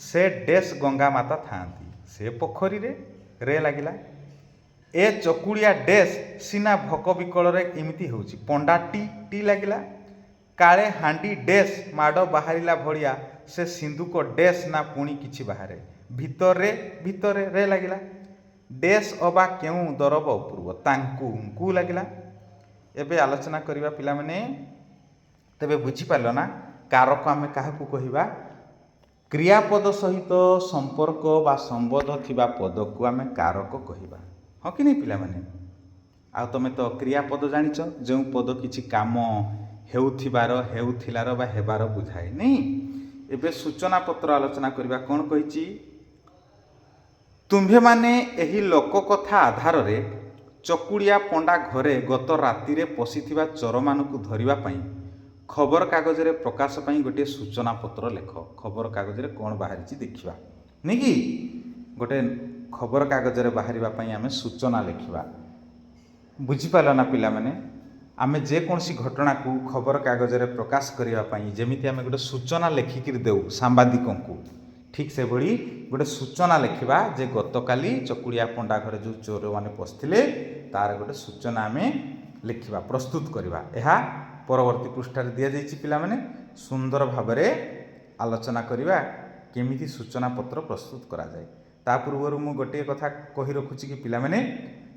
ସେ ଡେସ୍ ଗଙ୍ଗାମାତା ଥାଆନ୍ତି। ସେ ପୋଖରୀରେ, ରେ ଲାଗିଲା। ଏ ଚକୁଳିଆ ଡେସ୍ ସିନା ଭୋକ ବିକଳରେ ଏମିତି ହେଉଛି। ପଣ୍ଡା ଟି ଲାଗିଲା। କାଳେ ହାଣ୍ଡି ଡେସ୍ ମାଡ଼ ବାହାରିଲା ଭଳିଆ ସେ ସିନ୍ଦୁକ ଡେସ୍ ନା ପୁଣି କିଛି ବାହାରେ। ଭିତରେ ରେ ଲାଗିଲା। ଡେସ୍ ଅବା କେଉଁ ଦରବ ଅପୂର୍ବ, ତାଙ୍କୁ ଲାଗିଲା। ଏବେ ଆଲୋଚନା କରିବା ପିଲାମାନେ। ତେବେ ବୁଝିପାରିଲ ନା? କାରକ ଆମେ କାହାକୁ କହିବା? କ୍ରିୟାପଦ ସହିତ ସମ୍ପର୍କ ବା ସମ୍ବନ୍ଧ ଥିବା ପଦକୁ ଆମେ କାରକ କହିବା। ହଁ କି ନାହିଁ ପିଲାମାନେ? ଆଉ ତମେ ତ କ୍ରିୟାପଦ ଜାଣିଛ, ଯେଉଁ ପଦ କିଛି କାମ ହେଉଥିବାର, ହେଉଥିଲାର ବା ହେବାର ବୁଝାଏ। ନାଇଁ? ଏବେ ସୂଚନା ପତ୍ର ଆଲୋଚନା କରିବା। କ'ଣ କହିଛି? ତୁମ୍ଭେମାନେ ଏହି ଲୋକକଥା ଆଧାରରେ ଚକୁଳିଆ ପଣ୍ଡା ଘରେ ଗତ ରାତିରେ ପଶିଥିବା ଚୋରମାନଙ୍କୁ ଧରିବା ପାଇଁ ଖବରକାଗଜରେ ପ୍ରକାଶ ପାଇଁ ଗୋଟିଏ ସୂଚନା ପତ୍ର ଲେଖ। ଖବରକାଗଜରେ କ'ଣ ବାହାରିଛି ଦେଖିବା। ନାଇଁ କି? ଗୋଟେ ଖବରକାଗଜରେ ବାହାରିବା ପାଇଁ ଆମେ ସୂଚନା ଲେଖିବା। ବୁଝିପାରିଲ ନା ପିଲାମାନେ? आमे जेकोसी घटना को खबर कागज प्रकाश करने जमीती आम गोटे सूचना लेखिक देऊ सांबादिकों को ठीक से भली गोटे सूचना लिखा जे गतकाली चकुड़िया पंडा घरे जो चोर मैंने पशिले तार गोटे सूचना आम लिखा प्रस्तुत करवा यह परवर्ती पृष्ठ दि जाइए पे सुंदर भाव आलोचना करवा केमिति सूचना पत्र प्रस्तुत करा जाए। ता पूर्व मु गोटे कथा कही रखुची कि पिला माने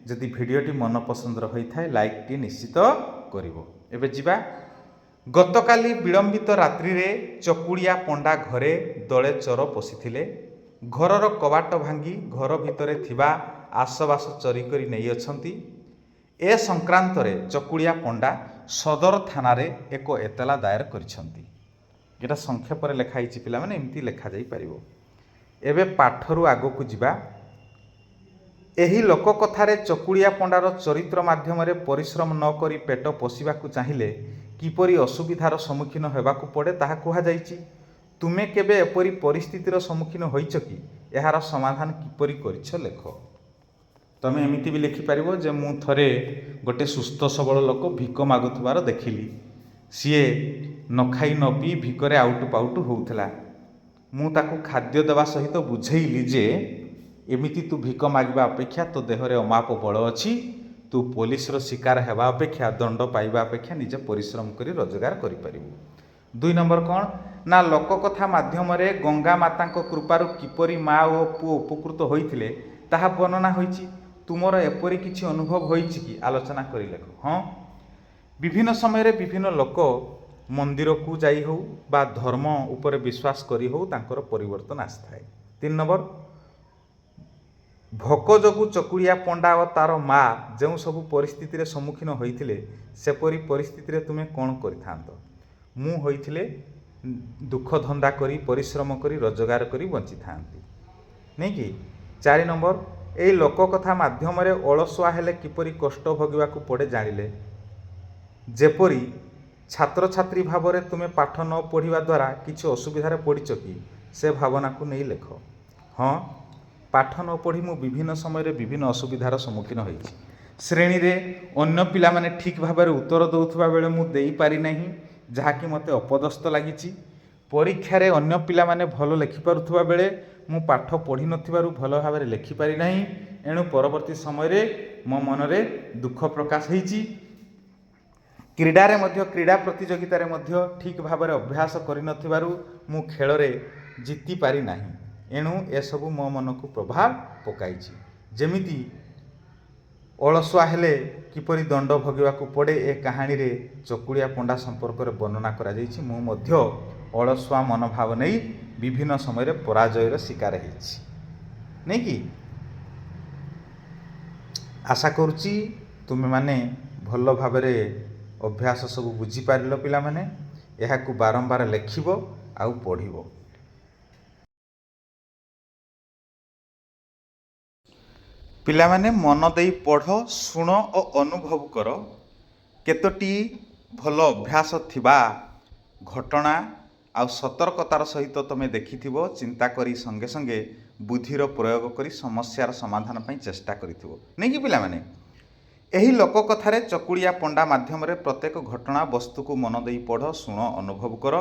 जदि भिडियोटी मन पसंद होता है लाइक टी निश्चित करिवो। एबे जिबा गतकाली विलंबित रात्रि रे चकुड़िया पंडा घरे दले चोर पशिथिले। घरर कबाट भांगी घर भितरे थिबा आसबास चोरी करी नहीं अछंती। ए संक्रांत रे चकुड़िया पंडा सदर थाना रे एक एतला दायर करिसंती। एटा संक्षेप रे लेखा हिची पिला माने एमती लेखा जाई परिवो। एबे पाठरू आगो को जिबा एही लोक कथारे चकुड़िया पंडार चरित्र माध्यम परिश्रम न करी पेट पोषिबाकू चाहिए किपरि असुविधार सम्मुखीन हेबाकू पड़े ताहा कुहा जाइछि। तुमे केबे एपरि परिस्थितिर सम्मुखीन होइछ कि एहार समाधान किपरि करिछ लेख। तमे एमिति भी लिखि परिबो जे मु थरे गोटे सुस्थ सबल लोक भिक मागुथबार देखिली। सीए न खाई न पी भिकरे आउटु पाउटु होउथला। मु ताकू खाद्य देवा सहित बुझेइली जे एमिति तू भिक मागिबा अपेक्षा तो देहरे अमाप बल अछि। तू पुलिसर शिकार हेबा अपेक्षा दंड पाइबा अपेक्षा निजे परिश्रम करी रोजगार करि परिबु। 2 नंबर कौन ना लोक कथा माध्यम रे गंगा मातांक कृपारु किपरि माँ ओ पुओ उपकृत होइथिले ताहा वर्णना होइछि। तुमर एपरि किछि अनुभव होइछि कि आलोचना करि लेख। हाँ, विभिन्न समय रे विभिन्न लोक मंदिर को जाई हो बा धर्म उपर विश्वास करी हो तांकर परिवर्तन आस्थाए। 3 नंबर भोक जोगु चकुड़िया पंडा और तार माँ जो सबु परिस्थिति सम्मुखीन होइथिले सेपरि परिस्थिति तुमे कौन करिथांत। मु होइथिले दुख धंदा करी परिश्रम करी रोजगार करी बंची थांती नहीं कि। 4 नंबर एई लोक कथा माध्यम रे अलसुआ हेले किपरि कष्ट भोगिबाकू पड़े जानिले। जेपरि छात्र छात्री भाव रे तुमे पाठ न पढ़िबा द्वारा किछि असुविधारे पड़िछ कि से भावना को नहीं लेख। हाँ, पाठ न पढ़ी मु विभिन्न समय रे विभिन्न असुविधार सम्मुखीन होइछि। श्रेणी रे अन्य पिला माने ठीक भाव रे उत्तर दउथबा बेले मु देई पारि नाही जहाँकि मते अपदस्थ लागिछि। परीक्षा रे अन्य पिला माने भलो लेखि पारुथबा बेले मु पाठ पढ़ी नथिबारु भलो भाव रे लेखि पारि नाही। एणु परवर्ती समय रे मो मन रे दुख प्रकाश होइछि। क्रीडा रे मध्य क्रीडा प्रतियोगिता रे मध्य ठीक भाव रे अभ्यास करि नथिबारु मु खेल रे जीति पारि नाही। एणु ए सबु मो मन को प्रभाव पकाइछि। जेमिति अलसुआ हेले किपरि दंड भोगिबाकू पड़े ए कहानी रे चकुड़िया पंडा संपर्क रे वर्णना करा जाइछि। मु मध्य अलसुआ मनोभाव नहीं विभिन्न समय रे पराजयर शिकार होइछि नहीं कि। आशा करुछि तुमे माने भल भाव रे अभ्यास सब बुझी पारिल पिला माने। एहाकू बारंबार लेखिबो आउ पढ़िबो। पिला माने मन देई पढ़ शुण और अनुभव कर केतोटी भल अभ्यास थिबा घटना आ सतर्कतार सहित तुम देखिथिबो। चिंता करी संगे संगे बुद्धिर प्रयोग करी समस्यार समाधान पई चेष्टा करिथिबो नहीं कि पिला माने। एही लोक कथारे चकुड़िया पंडा माध्यम रे प्रत्येक घटना वस्तु को मन देई पढ़ शुण अनुभव कर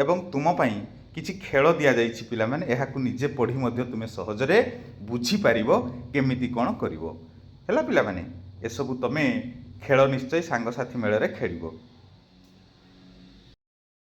एवं तुम पई किछि खेल दिया जाइछि पिला माने। एहाकू निजे पढ़ी मध्य तुमे सहजरे बुझी पारिबो केमिति कोन करिवो। हैला पिला माने ए सब तमे खेल निश्चय सांग साथी मेल रे खेलिबो।